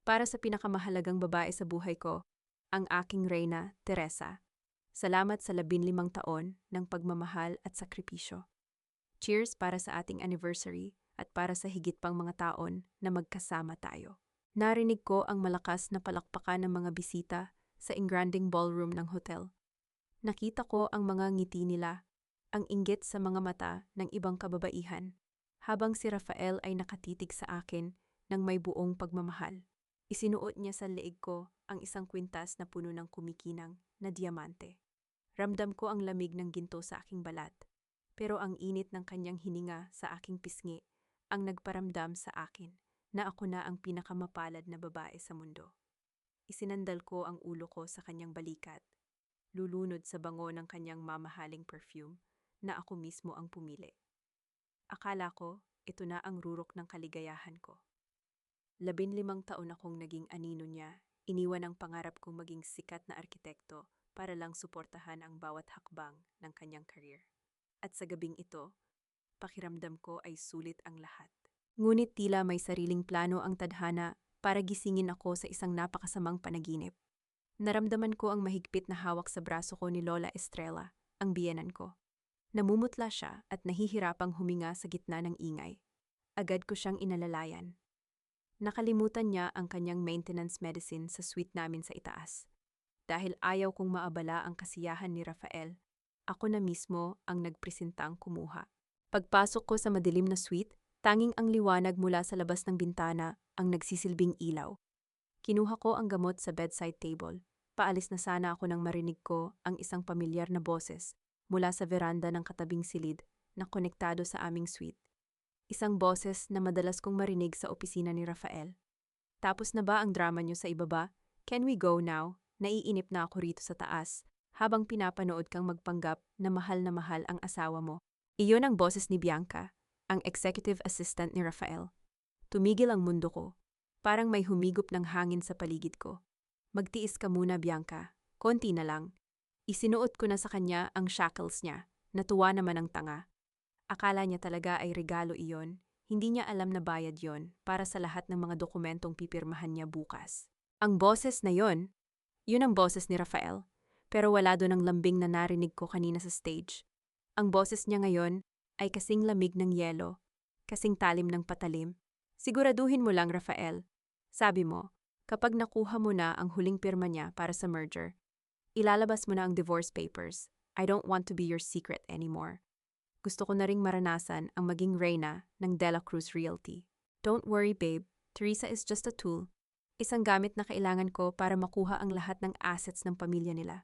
Para sa pinakamahalagang babae sa buhay ko, ang aking reyna, Teresa. Salamat sa 15 taon ng pagmamahal at sakripisyo. Cheers para sa ating anniversary at para sa higit pang mga taon na magkasama tayo. Narinig ko ang malakas na palakpakan ng mga bisita sa engranding ballroom ng hotel. Nakita ko ang mga ngiti nila, ang inggit sa mga mata ng ibang kababaihan, habang si Rafael ay nakatitig sa akin ng may buong pagmamahal. Isinuot niya sa leeg ko ang isang kwintas na puno ng kumikinang na diamante. Ramdam ko ang lamig ng ginto sa aking balat, pero ang init ng kanyang hininga sa aking pisngi ang nagparamdam sa akin na ako na ang pinakamapalad na babae sa mundo. Isinandal ko ang ulo ko sa kanyang balikat, lulunod sa bango ng kanyang mamahaling perfume na ako mismo ang pumili. Akala ko, ito na ang rurok ng kaligayahan ko. 15 taon akong naging anino niya, iniwan ang pangarap kong maging sikat na arkitekto para lang suportahan ang bawat hakbang ng kanyang career. At sa gabing ito, pakiramdam ko ay sulit ang lahat. Ngunit tila may sariling plano ang tadhana para gisingin ako sa isang napakasamang panaginip. Naramdaman ko ang mahigpit na hawak sa braso ko ni Lola Estrella, ang biyenan ko. Namumutla siya at nahihirapang huminga sa gitna ng ingay. Agad ko siyang inalalayan. Nakalimutan niya ang kanyang maintenance medicine sa suite namin sa itaas. Dahil ayaw kong maabala ang kasiyahan ni Rafael, ako na mismo ang nagpresentang kumuha. Pagpasok ko sa madilim na suite, tanging ang liwanag mula sa labas ng bintana ang nagsisilbing ilaw. Kinuha ko ang gamot sa bedside table. Paalis na sana ako nang marinig ko ang isang pamilyar na boses mula sa veranda ng katabing silid na konektado sa aming suite. Isang boses na madalas kong marinig sa opisina ni Rafael. Tapos na ba ang drama niyo sa ibaba? Can we go now? Naiinip na ako rito sa taas habang pinapanood kang magpanggap na mahal ang asawa mo. Iyon ang boses ni Bianca, ang executive assistant ni Rafael. Tumigil ang mundo ko. Parang may humigop ng hangin sa paligid ko. Magtiis ka muna, Bianca. Konti na lang. Isinuot ko na sa kanya ang shackles niya. Natuwa naman ang tanga. Akala niya talaga ay regalo iyon. Hindi niya alam na bayad yon para sa lahat ng mga dokumentong pipirmahan niya bukas. Ang boses na yon, yun ang boses ni Rafael. Pero wala doon ang lambing na narinig ko kanina sa stage. Ang boses niya ngayon ay kasing lamig ng yelo, kasing talim ng patalim. Siguraduhin mo lang, Rafael. Sabi mo, kapag nakuha mo na ang huling pirma niya para sa merger, ilalabas mo na ang divorce papers. I don't want to be your secret anymore. Gusto ko na ring maranasan ang maging reyna ng Dela Cruz Realty. Don't worry, babe. Teresa is just a tool. Isang gamit na kailangan ko para makuha ang lahat ng assets ng pamilya nila.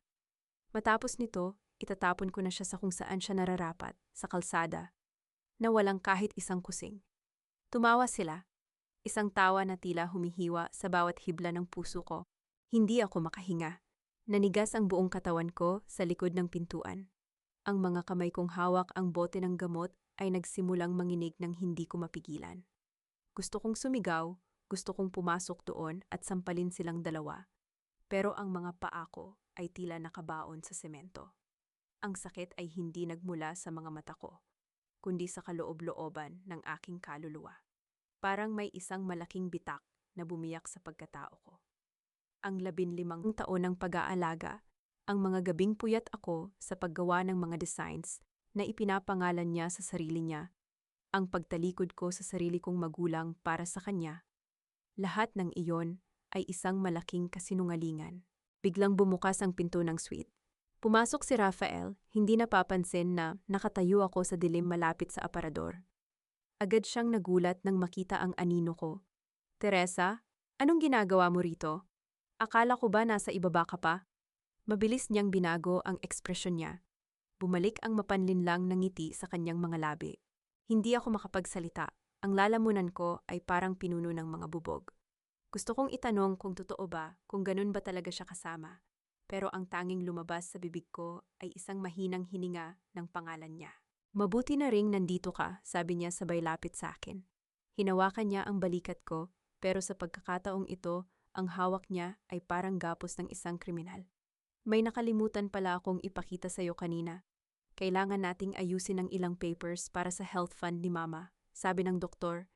Matapos nito, itatapon ko na siya sa kung saan siya nararapat, sa kalsada, na walang kahit isang kusing. Tumawa sila. Isang tawa na tila humihiwa sa bawat hibla ng puso ko. Hindi ako makahinga. Nanigas ang buong katawan ko sa likod ng pintuan. Ang mga kamay kong hawak ang bote ng gamot ay nagsimulang manginig ng hindi ko mapigilan. Gusto kong sumigaw, gusto kong pumasok doon at sampalin silang dalawa. Pero ang mga paa ko ay tila nakabaon sa semento. Ang sakit ay hindi nagmula sa mga mata ko, kundi sa kaloob-looban ng aking kaluluwa. Parang may isang malaking bitak na bumiyak sa pagkatao ko. Ang 15 taon ng pag-aalaga, ang mga gabing puyat ako sa paggawa ng mga designs na ipinapangalan niya sa sarili niya, ang pagtalikod ko sa sarili kong magulang para sa kanya. Lahat ng iyon ay isang malaking kasinungalingan. Biglang bumukas ang pinto ng suite. Pumasok si Rafael, hindi napapansin na nakatayo ako sa dilim malapit sa aparador. Agad siyang nagulat nang makita ang anino ko. Teresa, anong ginagawa mo rito? Akala ko ba nasa ibaba ka pa? Mabilis niyang binago ang ekspresyon niya. Bumalik ang mapanlinlang na ngiti sa kanyang mga labi. Hindi ako makapagsalita. Ang lalamunan ko ay parang pinuno ng mga bubog. Gusto kong itanong kung totoo ba, kung ganun ba talaga siya kasama. Pero ang tanging lumabas sa bibig ko ay isang mahinang hininga ng pangalan niya. Mabuti na ring nandito ka, sabi niya sabay lapit sa akin. Hinawakan niya ang balikat ko, pero sa pagkakataong ito, ang hawak niya ay parang gapos ng isang kriminal. May nakalimutan pala akong ipakita sa iyo kanina. Kailangan nating ayusin ang ilang papers para sa health fund ni Mama, sabi ng doktor.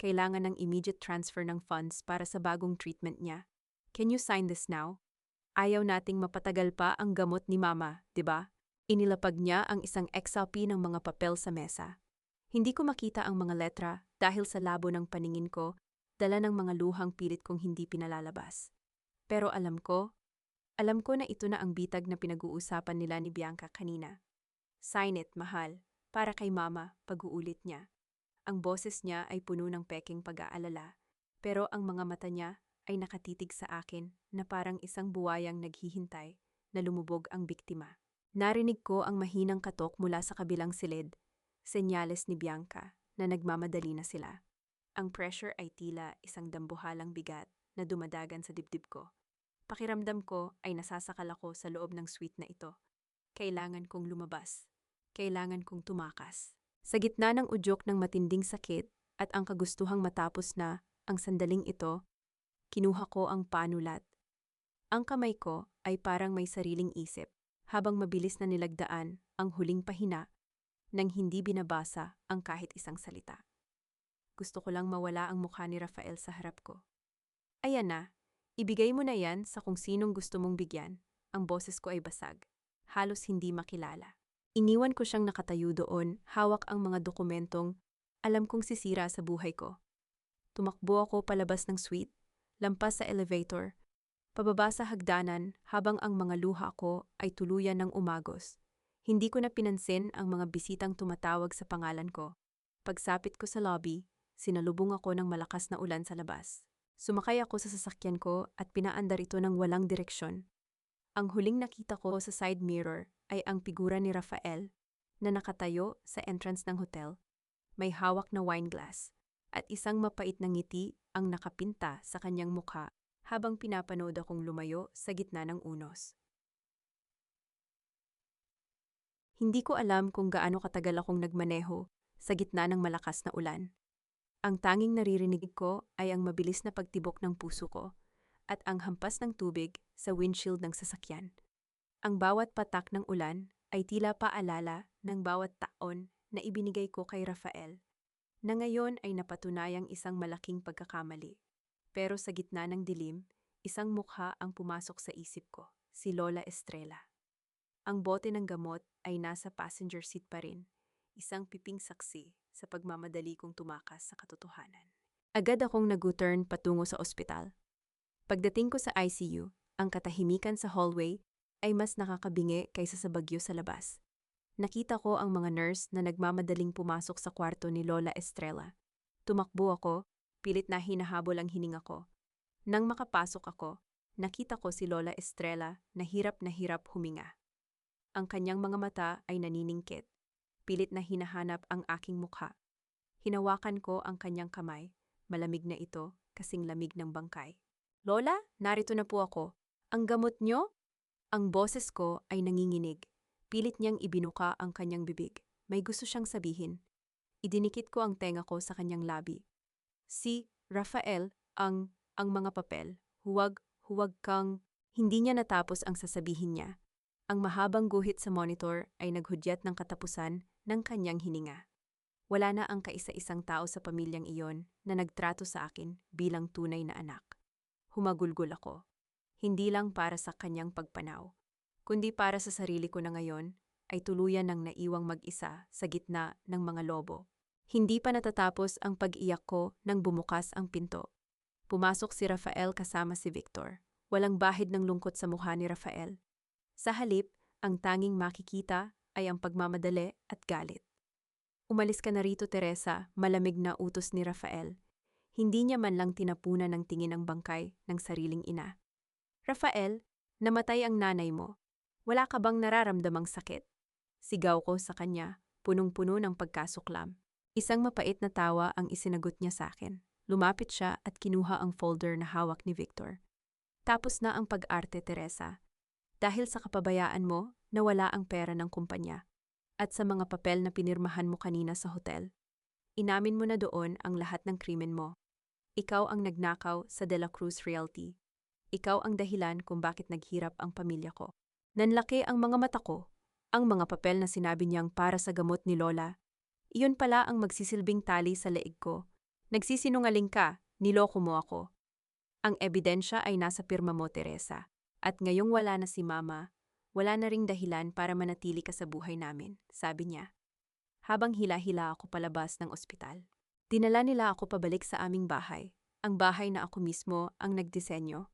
Kailangan ng immediate transfer ng funds para sa bagong treatment niya. Can you sign this now? Ayaw nating mapatagal pa ang gamot ni Mama, di ba? Inilapag niya ang isang XLP ng mga papel sa mesa. Hindi ko makita ang mga letra dahil sa labo ng paningin ko, dala ng mga luhang pilit kong hindi pinalalabas. Pero alam ko na ito na ang bitag na pinag-uusapan nila ni Bianca kanina. Sign it, mahal, para kay Mama, pag-uulit niya. Ang boses niya ay puno ng peking pag-aalala, pero ang mga mata niya ay nakatitig sa akin na parang isang buwayang naghihintay na lumubog ang biktima. Narinig ko ang mahinang katok mula sa kabilang silid, senyales ni Bianca na nagmamadali na sila. Ang pressure ay tila isang dambuhalang bigat na dumadagan sa dibdib ko. Pakiramdam ko ay nasasakal ako sa loob ng suite na ito. Kailangan kong lumabas. Kailangan kong tumakas. Sa gitna ng udyok ng matinding sakit at ang kagustuhang matapos na ang sandaling ito, kinuha ko ang panulat. Ang kamay ko ay parang may sariling isip habang mabilis na nilagdaan ang huling pahina nang hindi binabasa ang kahit isang salita. Gusto ko lang mawala ang mukha ni Rafael sa harap ko. Ayan na, ibigay mo na yan sa kung sinong gusto mong bigyan. Ang boses ko ay basag, halos hindi makilala. Iniwan ko siyang nakatayo doon, hawak ang mga dokumentong alam kong sisira sa buhay ko. Tumakbo ako palabas ng suite, lampas sa elevator, pababa sa hagdanan habang ang mga luha ko ay tuluyan ng umagos. Hindi ko na pinansin ang mga bisitang tumatawag sa pangalan ko. Pagsapit ko sa lobby, sinalubong ako ng malakas na ulan sa labas. Sumakay ako sa sasakyan ko at pinaandar ito ng walang direksyon. Ang huling nakita ko sa side mirror ay ang figura ni Rafael na nakatayo sa entrance ng hotel. May hawak na wine glass at isang mapait na ngiti ang nakapinta sa kanyang mukha habang pinapanood akong lumayo sa gitna ng unos. Hindi ko alam kung gaano katagal akong nagmaneho sa gitna ng malakas na ulan. Ang tanging naririnig ko ay ang mabilis na pagtibok ng puso ko at ang hampas ng tubig sa windshield ng sasakyan. Ang bawat patak ng ulan ay tila paalala ng bawat taon na ibinigay ko kay Rafael, na ngayon ay napatunayang isang malaking pagkakamali. Pero sa gitna ng dilim, isang mukha ang pumasok sa isip ko, si Lola Estrella. Ang bote ng gamot ay nasa passenger seat pa rin, isang piping saksi sa pagmamadali kong tumakas sa katotohanan. Agad akong nag-U-turn patungo sa ospital. Pagdating ko sa ICU, ang katahimikan sa hallway ay mas nakakabingi kaysa sa bagyo sa labas. Nakita ko ang mga nurse na nagmamadaling pumasok sa kwarto ni Lola Estrella. Tumakbo ako, pilit na hinahabol ang hininga ko. Nang makapasok ako, nakita ko si Lola Estrella na hirap huminga. Ang kanyang mga mata ay naniningkit. Pilit na hinahanap ang aking mukha. Hinawakan ko ang kanyang kamay. Malamig na ito, kasing lamig ng bangkay. Lola, narito na po ako. Ang gamot nyo? Ang boses ko ay nanginginig. Pilit niyang ibinuka ang kanyang bibig. May gusto siyang sabihin. Idinikit ko ang tenga ko sa kanyang labi. Si Rafael, ang mga papel. Huwag kang... Hindi niya natapos ang sasabihin niya. Ang mahabang guhit sa monitor ay naghudyat ng katapusan ng kanyang hininga. Wala na ang kaisa-isang tao sa pamilyang iyon na nagtrato sa akin bilang tunay na anak. Humagulgol ako. Hindi lang para sa kanyang pagpanaw, kundi para sa sarili ko na ngayon ay tuluyan ng naiwang mag-isa sa gitna ng mga lobo. Hindi pa natatapos ang pag-iyak ko nang bumukas ang pinto. Pumasok si Rafael kasama si Victor. Walang bahid ng lungkot sa mukha ni Rafael. Sa halip, ang tanging makikita ay ang pagmamadali at galit. Umalis ka na rito, Teresa, malamig na utos ni Rafael. Hindi niya man lang tinapunan ng tingin ang bangkay ng sariling ina. Rafael, namatay ang nanay mo. Wala ka bang nararamdamang sakit? Sigaw ko sa kanya, punong-puno ng pagkasuklam. Isang mapait na tawa ang isinagot niya sa akin. Lumapit siya at kinuha ang folder na hawak ni Victor. Tapos na ang pag-arte, Teresa. Dahil sa kapabayaan mo, nawala ang pera ng kumpanya. At sa mga papel na pinirmahan mo kanina sa hotel. Inamin mo na doon ang lahat ng krimen mo. Ikaw ang nagnakaw sa De La Cruz Realty. Ikaw ang dahilan kung bakit naghirap ang pamilya ko. Nanlaki ang mga mata ko. Ang mga papel na sinabi niyang para sa gamot ni Lola. Iyon pala ang magsisilbing tali sa leeg ko Nagsisinungaling ka, niloko mo ako. Ang ebidensya ay nasa pirma mo, Teresa. At ngayong wala na si Mama, wala na ring dahilan para manatili ka sa buhay namin, sabi niya. Habang hila-hila ako palabas ng ospital. Dinala nila ako pabalik sa aming bahay. Ang bahay na ako mismo ang nagdisenyo.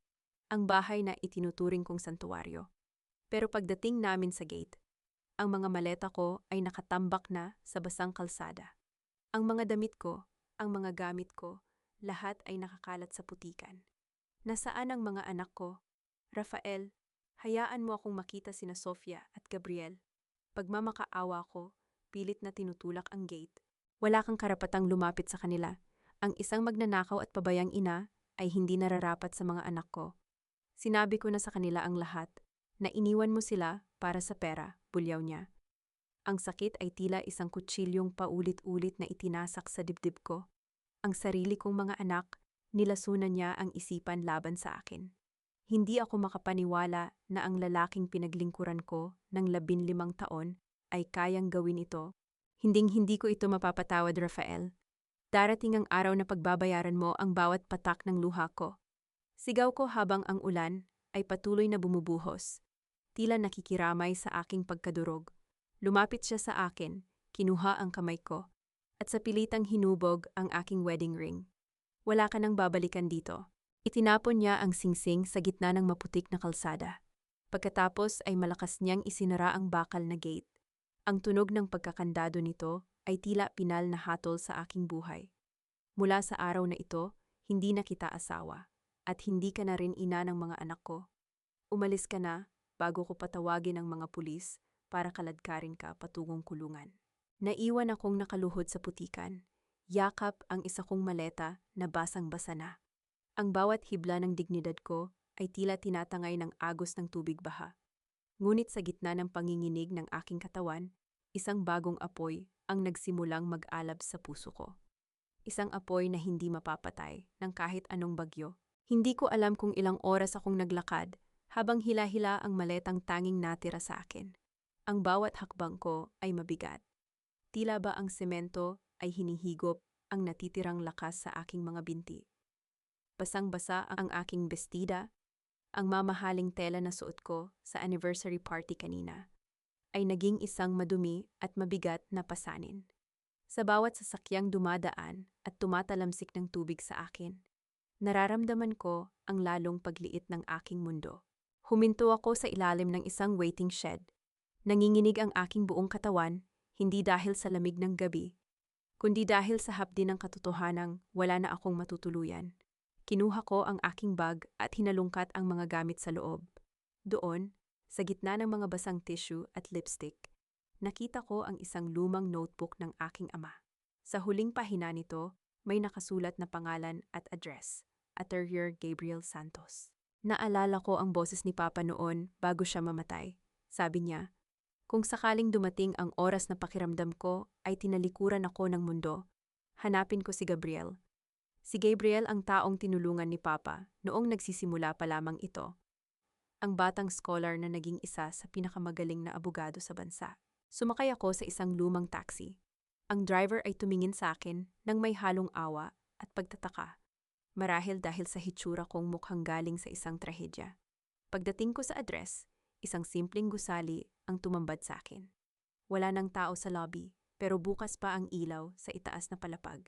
Ang bahay na itinuturing kong santuwaryo. Pero pagdating namin sa gate, ang mga maleta ko ay nakatambak na sa basang kalsada. Ang mga damit ko, ang mga gamit ko, lahat ay nakakalat sa putikan. Nasaan ang mga anak ko? Rafael, hayaan mo akong makita sina Sofia at Gabriel. Pagmamakaawa ko, pilit na tinutulak ang gate. Wala kang karapatang lumapit sa kanila. Ang isang magnanakaw at pabayang ina ay hindi nararapat sa mga anak ko. Sinabi ko na sa kanila ang lahat, na iniwan mo sila para sa pera, bulyaw niya. Ang sakit ay tila isang kutsilyong paulit-ulit na itinasak sa dibdib ko. Ang sarili kong mga anak, nilasunan niya ang isipan laban sa akin. Hindi ako makapaniwala na ang lalaking pinaglingkuran ko ng 15 taon ay kayang gawin ito. Hinding-hindi ko ito mapapatawad, Rafael. Darating ang araw na pagbabayaran mo ang bawat patak ng luha ko. Sigaw ko habang ang ulan ay patuloy na bumubuhos. Tila nakikiramay sa aking pagkadurog. Lumapit siya sa akin, kinuha ang kamay ko, at sa pilitang hinubog ang aking wedding ring. Wala ka nang babalikan dito. Itinapon niya ang singsing sa gitna ng maputik na kalsada. Pagkatapos ay malakas niyang isinara ang bakal na gate. Ang tunog ng pagkakandado nito ay tila pinal na hatol sa aking buhay. Mula sa araw na ito, hindi na kita asawa, at hindi ka na rin ina ng mga anak ko. Umalis ka na bago ko patawagin ang mga pulis para kaladkarin ka patungong kulungan. Naiwan akong nakaluhod sa putikan. Yakap ang isa kong maleta na basang-basa na. Ang bawat hibla ng dignidad ko ay tila tinatangay ng agos ng tubig baha. Ngunit sa gitna ng panginginig ng aking katawan, isang bagong apoy ang nagsimulang mag-alab sa puso ko. Isang apoy na hindi mapapatay ng kahit anong bagyo. Hindi ko alam kung ilang oras akong naglakad habang hila-hila ang maletang tanging natira sa akin. Ang bawat hakbang ko ay mabigat. Tila ba ang semento ay hinihigop ang natitirang lakas sa aking mga binti. Basang-basa ang aking bestida, ang mamahaling tela na suot ko sa anniversary party kanina, ay naging isang madumi at mabigat na pasanin. Sa bawat sasakyang dumadaan at tumatalamsik ng tubig sa akin, nararamdaman ko ang lalong pagliit ng aking mundo. Huminto ako sa ilalim ng isang waiting shed. Nanginginig ang aking buong katawan, hindi dahil sa lamig ng gabi, kundi dahil sa hapdi ng katotohanang wala na akong matutuluyan. Kinuha ko ang aking bag at hinalungkat ang mga gamit sa loob. Doon, sa gitna ng mga basang tissue at lipstick, nakita ko ang isang lumang notebook ng aking ama. Sa huling pahina nito, may nakasulat na pangalan at address, Attorney Gabriel Santos. Naalala ko ang boses ni Papa noon bago siya mamatay. Sabi niya, kung sakaling dumating ang oras na pakiramdam ko ay tinalikuran ako ng mundo, hanapin ko si Gabriel. Si Gabriel ang taong tinulungan ni Papa noong nagsisimula pa lamang ito. Ang batang scholar na naging isa sa pinakamagaling na abogado sa bansa. Sumakay ako sa isang lumang taxi. Ang driver ay tumingin sa akin nang may halong awa at pagtataka. Marahil dahil sa hitsura kong mukhang galing sa isang trahedya. Pagdating ko sa address, isang simpleng gusali ang tumambad sa akin. Wala nang tao sa lobby, pero bukas pa ang ilaw sa itaas na palapag.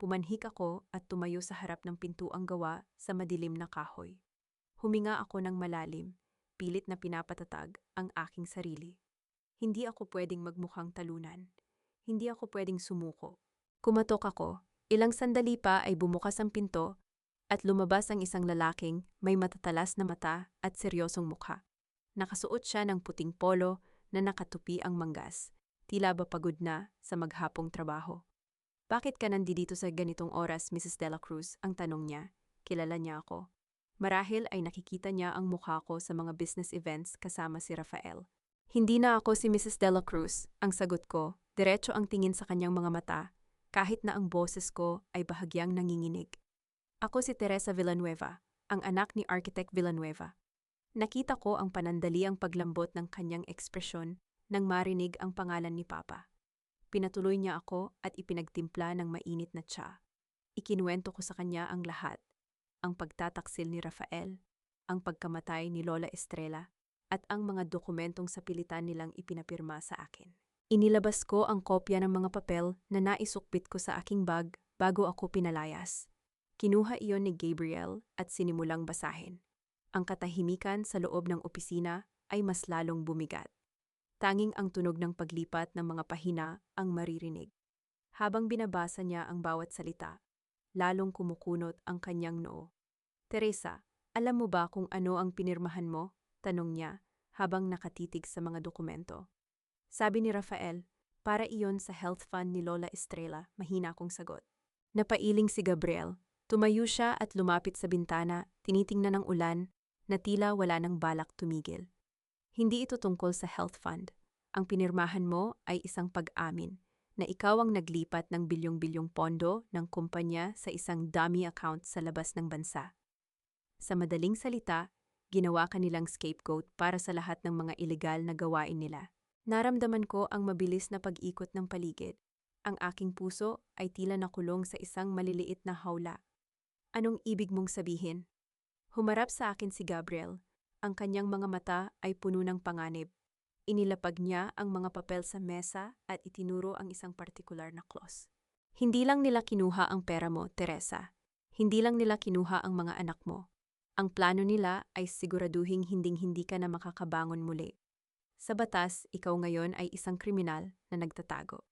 Pumanhik ako at tumayo sa harap ng pintuang gawa sa madilim na kahoy. Huminga ako ng malalim, pilit na pinapatatag ang aking sarili. Hindi ako pwedeng magmukhang talunan. Hindi ako pwedeng sumuko. Kumatok ako. Ilang sandali pa ay bumukas ang pinto at lumabas ang isang lalaking may matatalas na mata at seryosong mukha. Nakasuot siya ng puting polo na nakatupi ang manggas. Tila ba pagod na sa maghapong trabaho. Bakit ka nandito sa ganitong oras, Mrs. De La Cruz? Ang tanong niya. Kilala niya ako. Marahil ay nakikita niya ang mukha ko sa mga business events kasama si Rafael. Hindi na ako si Mrs. De La Cruz, ang sagot ko. Diretso ang tingin sa kanyang mga mata, kahit na ang boses ko ay bahagyang nanginginig. Ako si Teresa Villanueva, ang anak ni Architect Villanueva. Nakita ko ang panandaliang paglambot ng kanyang ekspresyon nang marinig ang pangalan ni Papa. Pinatuloy niya ako at ipinagtimpla ng mainit na tsa. Ikinuwento ko sa kanya ang lahat, ang pagtataksil ni Rafael, ang pagkamatay ni Lola Estrella, at ang mga dokumentong sa pilitan nilang ipinapirma sa akin. Inilabas ko ang kopya ng mga papel na naisukbit ko sa aking bag bago ako pinalayas. Kinuha iyon ni Gabriel at sinimulang basahin. Ang katahimikan sa loob ng opisina ay mas lalong bumigat. Tanging ang tunog ng paglipat ng mga pahina ang maririnig. Habang binabasa niya ang bawat salita, lalong kumukunot ang kanyang noo. "Teresa, alam mo ba kung ano ang pinirmahan mo?" tanong niya habang nakatitig sa mga dokumento. Sabi ni Rafael, "Para iyon sa health fund ni Lola Estrella." Mahina kong sagot. Napailing si Gabriel. Tumayo siya at lumapit sa bintana, tinitingnan ang ulan, na tila wala nang balak tumigil. "Hindi ito tungkol sa health fund. Ang pinirmahan mo ay isang pag-amin na ikaw ang naglipat ng bilyong-bilyong pondo ng kumpanya sa isang dummy account sa labas ng bansa. Sa madaling salita, ginawa ka nilang scapegoat para sa lahat ng mga ilegal na gawain nila." Naramdaman ko ang mabilis na pag-ikot ng paligid. Ang aking puso ay tila nakulong sa isang maliliit na hawla. "Anong ibig mong sabihin?" Humarap sa akin si Gabriel. Ang kanyang mga mata ay puno ng panganib. Inilapag niya ang mga papel sa mesa at itinuro ang isang partikular na clause. "Hindi lang nila kinuha ang pera mo, Teresa. Hindi lang nila kinuha ang mga anak mo. Ang plano nila ay siguraduhing hinding-hindi ka na makakabangon muli. Sa batas, ikaw ngayon ay isang kriminal na nagtatago.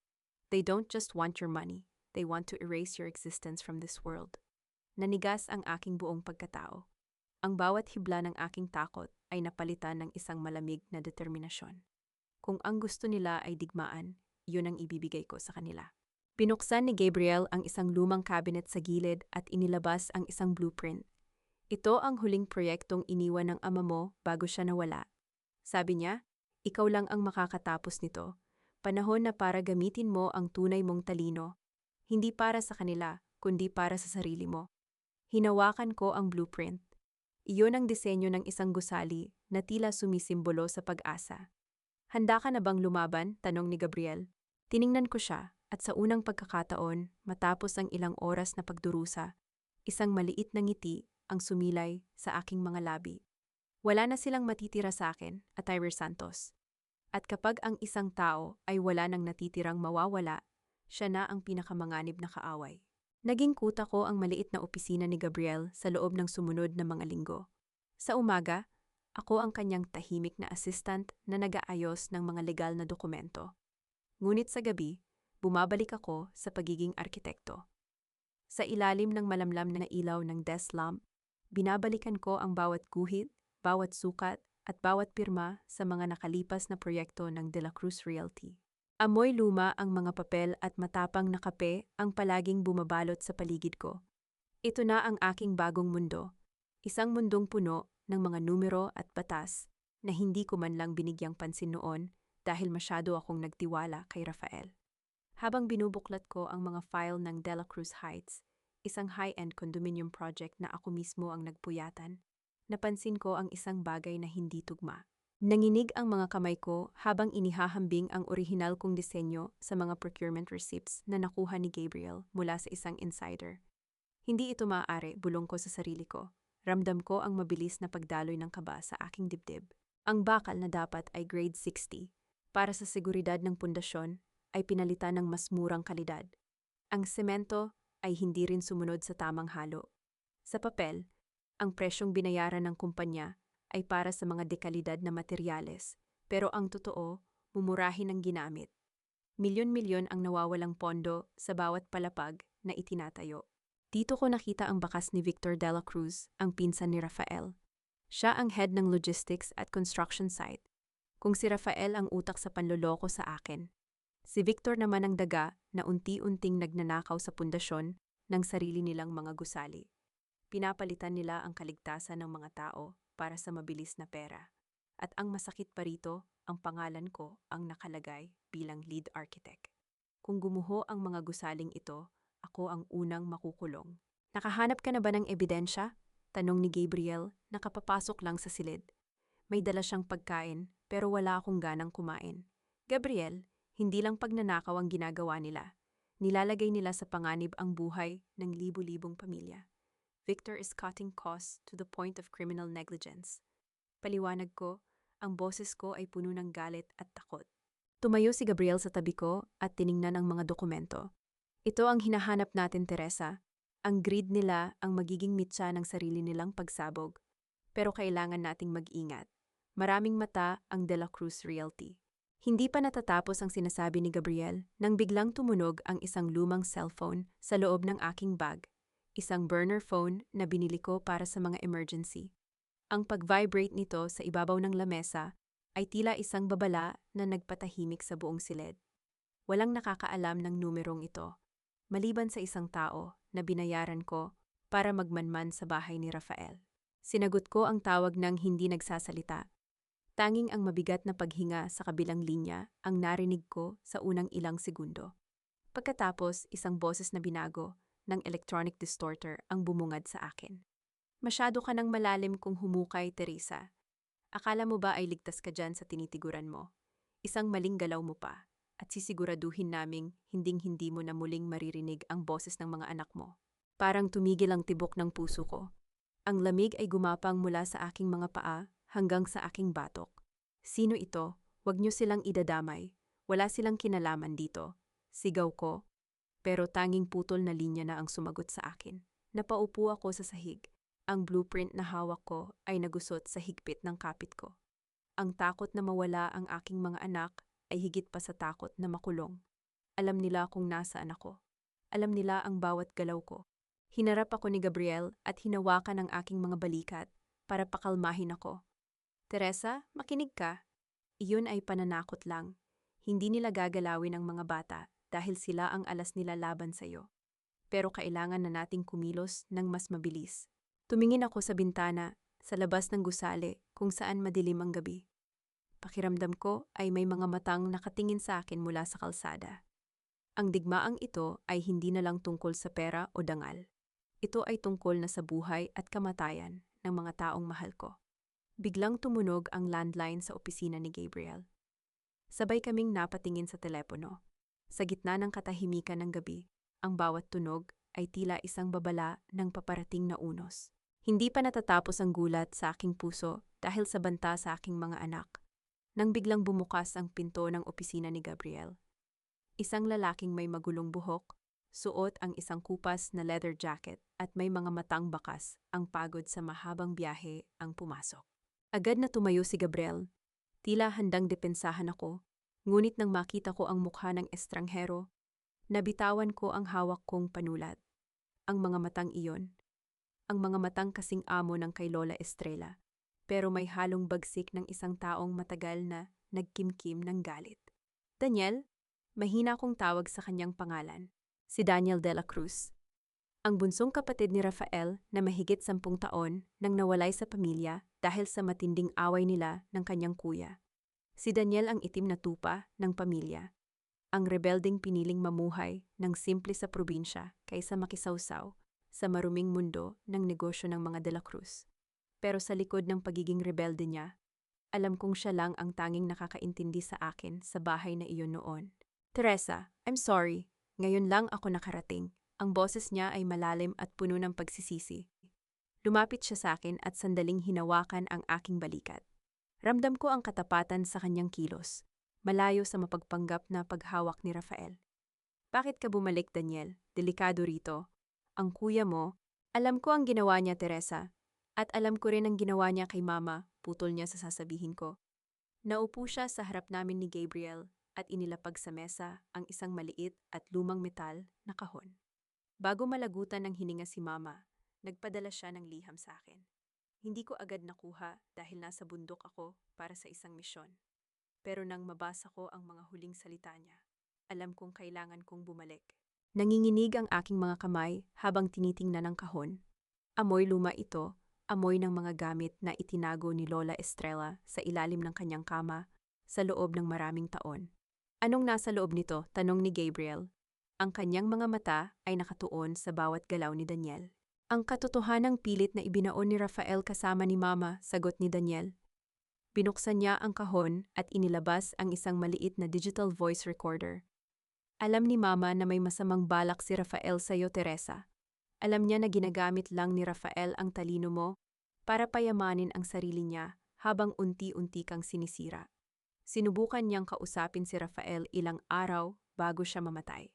They don't just want your money, they want to erase your existence from this world." Nanigas ang aking buong pagkatao. Ang bawat hibla ng aking takot ay napalitan ng isang malamig na determinasyon. Kung ang gusto nila ay digmaan, yun ang ibibigay ko sa kanila. Binuksan ni Gabriel ang isang lumang cabinet sa gilid at inilabas ang isang blueprint. "Ito ang huling proyektong iniwan ng ama mo bago siya nawala." Sabi niya, "Ikaw lang ang makakatapos nito. Panahon na para gamitin mo ang tunay mong talino. Hindi para sa kanila, kundi para sa sarili mo." Hinawakan ko ang blueprint. Iyon ang disenyo ng isang gusali na tila sumisimbolo sa pag-asa. "Handa ka na bang lumaban?" tanong ni Gabriel. Tiningnan ko siya at sa unang pagkakataon, matapos ang ilang oras na pagdurusa, isang maliit na ngiti ang sumilay sa aking mga labi. Wala na silang matitira sa akin, Atyree Santos. At kapag ang isang tao ay wala nang natitirang mawawala, siya na ang pinakamanganib na kaaway. Naging kuta ko ang maliit na opisina ni Gabriel sa loob ng sumunod na mga linggo. Sa umaga, ako ang kanyang tahimik na assistant na nag-aayos ng mga legal na dokumento. Ngunit sa gabi, bumabalik ako sa pagiging arkitekto. Sa ilalim ng malamlam na ilaw ng desk lamp, binabalikan ko ang bawat guhit, bawat sukat, at bawat pirma sa mga nakalipas na proyekto ng De La Cruz Realty. Amoy luma ang mga papel at matapang na kape ang palaging bumabalot sa paligid ko. Ito na ang aking bagong mundo. Isang mundong puno ng mga numero at batas na hindi ko man lang binigyang pansin noon dahil masyado akong nagtiwala kay Rafael. Habang binubuklat ko ang mga file ng De La Cruz Heights, isang high-end condominium project na ako mismo ang nagpuyatan, napansin ko ang isang bagay na hindi tugma. Nanginig ang mga kamay ko habang inihahambing ang orihinal kong disenyo sa mga procurement receipts na nakuha ni Gabriel mula sa isang insider. Hindi ito maaari, bulong ko sa sarili ko. Ramdam ko ang mabilis na pagdaloy ng kaba sa aking dibdib. Ang bakal na dapat ay grade 60 para sa seguridad ng pundasyon ay pinalitan ng mas murang kalidad. Ang semento ay hindi rin sumunod sa tamang halo. Sa papel, ang presyong binayaran ng kumpanya ay para sa mga dekalidad na materyales, pero ang totoo, mumurahin ang ginamit. Milyon-milyon ang nawawalang pondo sa bawat palapag na itinatayo. Dito ko nakita ang bakas ni Victor de la Cruz, ang pinsan ni Rafael. Siya ang head ng logistics at construction site. Kung si Rafael ang utak sa panloloko sa akin, si Victor naman ang daga na unti-unting nagnanakaw sa pundasyon ng sarili nilang mga gusali. Pinapalitan nila ang kaligtasan ng mga tao para sa mabilis na pera. At ang masakit pa rito, ang pangalan ko ang nakalagay bilang lead architect. Kung gumuho ang mga gusaling ito, ako ang unang makukulong. "Nakahanap ka na ba ng ebidensya?" tanong ni Gabriel, nakapapasok lang sa silid. May dala siyang pagkain pero wala akong ganang kumain. "Gabriel, hindi lang pagnanakaw ang ginagawa nila. Nilalagay nila sa panganib ang buhay ng libu-libong pamilya. Victor is cutting costs to the point of criminal negligence. Paliwanag ko, ang boses ko ay puno ng galit at takot. Tumayo si Gabriel sa tabi ko at tiningnan ang mga dokumento. Ito ang hinahanap natin, Teresa. Ang greed nila ang magiging mitsa ng sarili nilang pagsabog. Pero kailangan nating mag-ingat. Maraming mata ang De La Cruz Realty. Hindi pa natatapos ang sinasabi ni Gabriel nang biglang tumunog ang isang lumang cellphone sa loob ng aking bag. Isang burner phone na binili ko para sa mga emergency. Ang pag-vibrate nito sa ibabaw ng lamesa ay tila isang babala na nagpatahimik sa buong silid. Walang nakakaalam ng numerong ito, maliban sa isang tao na binayaran ko para magmanman sa bahay ni Rafael. Sinagot ko ang tawag ng hindi nagsasalita. Tanging ang mabigat na paghinga sa kabilang linya ang narinig ko sa unang ilang segundo. Pagkatapos, isang boses na binago ng electronic distorter ang bumungad sa akin. Masyado ka nang malalim kung humukay, Teresa. Akala mo ba ay ligtas ka dyan sa tinitiguran mo? Isang maling galaw mo pa, at sisiguraduhin naming hinding-hindi mo na muling maririnig ang boses ng mga anak mo. Parang tumigil ang tibok ng puso ko. Ang lamig ay gumapang mula sa aking mga paa hanggang sa aking batok. Sino ito? Huwag niyo silang idadamay. Wala silang kinalaman dito. Sigaw ko. Pero tanging putol na linya na ang sumagot sa akin. Napaupo ako sa sahig. Ang blueprint na hawak ko ay nagusot sa higpit ng kapit ko. Ang takot na mawala ang aking mga anak ay higit pa sa takot na makulong. Alam nila kung nasaan ako. Alam nila ang bawat galaw ko. Hinarap ako ni Gabriel at hinawakan ang aking mga balikat para pakalmahin ako. Teresa, makinig ka. Iyon ay pananakot lang. Hindi nila gagalawin ang mga bata dahil sila ang alas nila laban sa iyo. Pero kailangan na nating kumilos ng mas mabilis. Tumingin ako sa bintana, sa labas ng gusali kung saan madilim ang gabi. Pakiramdam ko ay may mga matang nakatingin sa akin mula sa kalsada. Ang digmaang ito ay hindi na lang tungkol sa pera o dangal. Ito ay tungkol na sa buhay at kamatayan ng mga taong mahal ko. Biglang tumunog ang landline sa opisina ni Gabriel. Sabay kaming napatingin sa telepono. Sa gitna ng katahimikan ng gabi, ang bawat tunog ay tila isang babala ng paparating na unos. Hindi pa natatapos ang gulat sa aking puso dahil sa banta sa aking mga anak. Nang biglang bumukas ang pinto ng opisina ni Gabriel. Isang lalaking may magulong buhok, suot ang isang kupas na leather jacket at may mga matang bakas ang pagod sa mahabang biyahe ang pumasok. Agad na tumayo si Gabriel. Tila handang depensahan ako, ngunit nang makita ko ang mukha ng estranghero, nabitawan ko ang hawak kong panulat. Ang mga matang iyon. Ang mga matang kasing amo ng kay Lola Estrella, pero may halong bagsik ng isang taong matagal na nagkimkim ng galit. Daniel, mahina kong tawag sa kanyang pangalan. Si Daniel De La Cruz. Ang bunsong kapatid ni Rafael na mahigit 10 taon nang nawalay sa pamilya dahil sa matinding away nila ng kanyang kuya. Si Daniel ang itim na tupa ng pamilya. Ang rebelding piniling mamuhay ng simple sa probinsya kaysa makisawsaw sa maruming mundo ng negosyo ng mga De La Cruz. Pero sa likod ng pagiging rebelde niya, alam kong siya lang ang tanging nakakaintindi sa akin sa bahay na iyon noon. Teresa, I'm sorry. Ngayon lang ako nakarating. Ang boses niya ay malalim at puno ng pagsisisi. Lumapit siya sa akin at sandaling hinawakan ang aking balikat. Ramdam ko ang katapatan sa kanyang kilos, malayo sa mapagpanggap na paghawak ni Rafael. Bakit ka bumalik, Daniel? Delikado rito. Ang kuya mo, alam ko ang ginawa niya, Teresa. At alam ko rin ang ginawa niya kay Mama, putol niya sa sasabihin ko. Naupo siya sa harap namin ni Gabriel at inilapag sa mesa ang isang maliit at lumang metal na kahon. Bago malagutan ng hininga si Mama, nagpadala siya ng liham sa akin. Hindi ko agad nakuha dahil nasa bundok ako para sa isang misyon. Pero nang mabasa ko ang mga huling salita niya, alam kong kailangan kong bumalik. Nanginginig ang aking mga kamay habang tinitingnan ang kahon. Amoy luma ito, amoy ng mga gamit na itinago ni Lola Estrella sa ilalim ng kanyang kama sa loob ng maraming taon. Anong nasa loob nito? Tanong ni Gabriel. Ang kanyang mga mata ay nakatuon sa bawat galaw ni Daniel. Ang katotohanang pilit na ibinaon ni Rafael kasama ni Mama, sagot ni Daniel. Binuksan niya ang kahon at inilabas ang isang maliit na digital voice recorder. Alam ni Mama na may masamang balak si Rafael sa'yo, Teresa. Alam niya na ginagamit lang ni Rafael ang talino mo para payamanin ang sarili niya habang unti-unti kang sinisira. Sinubukan niyang kausapin si Rafael ilang araw bago siya mamatay.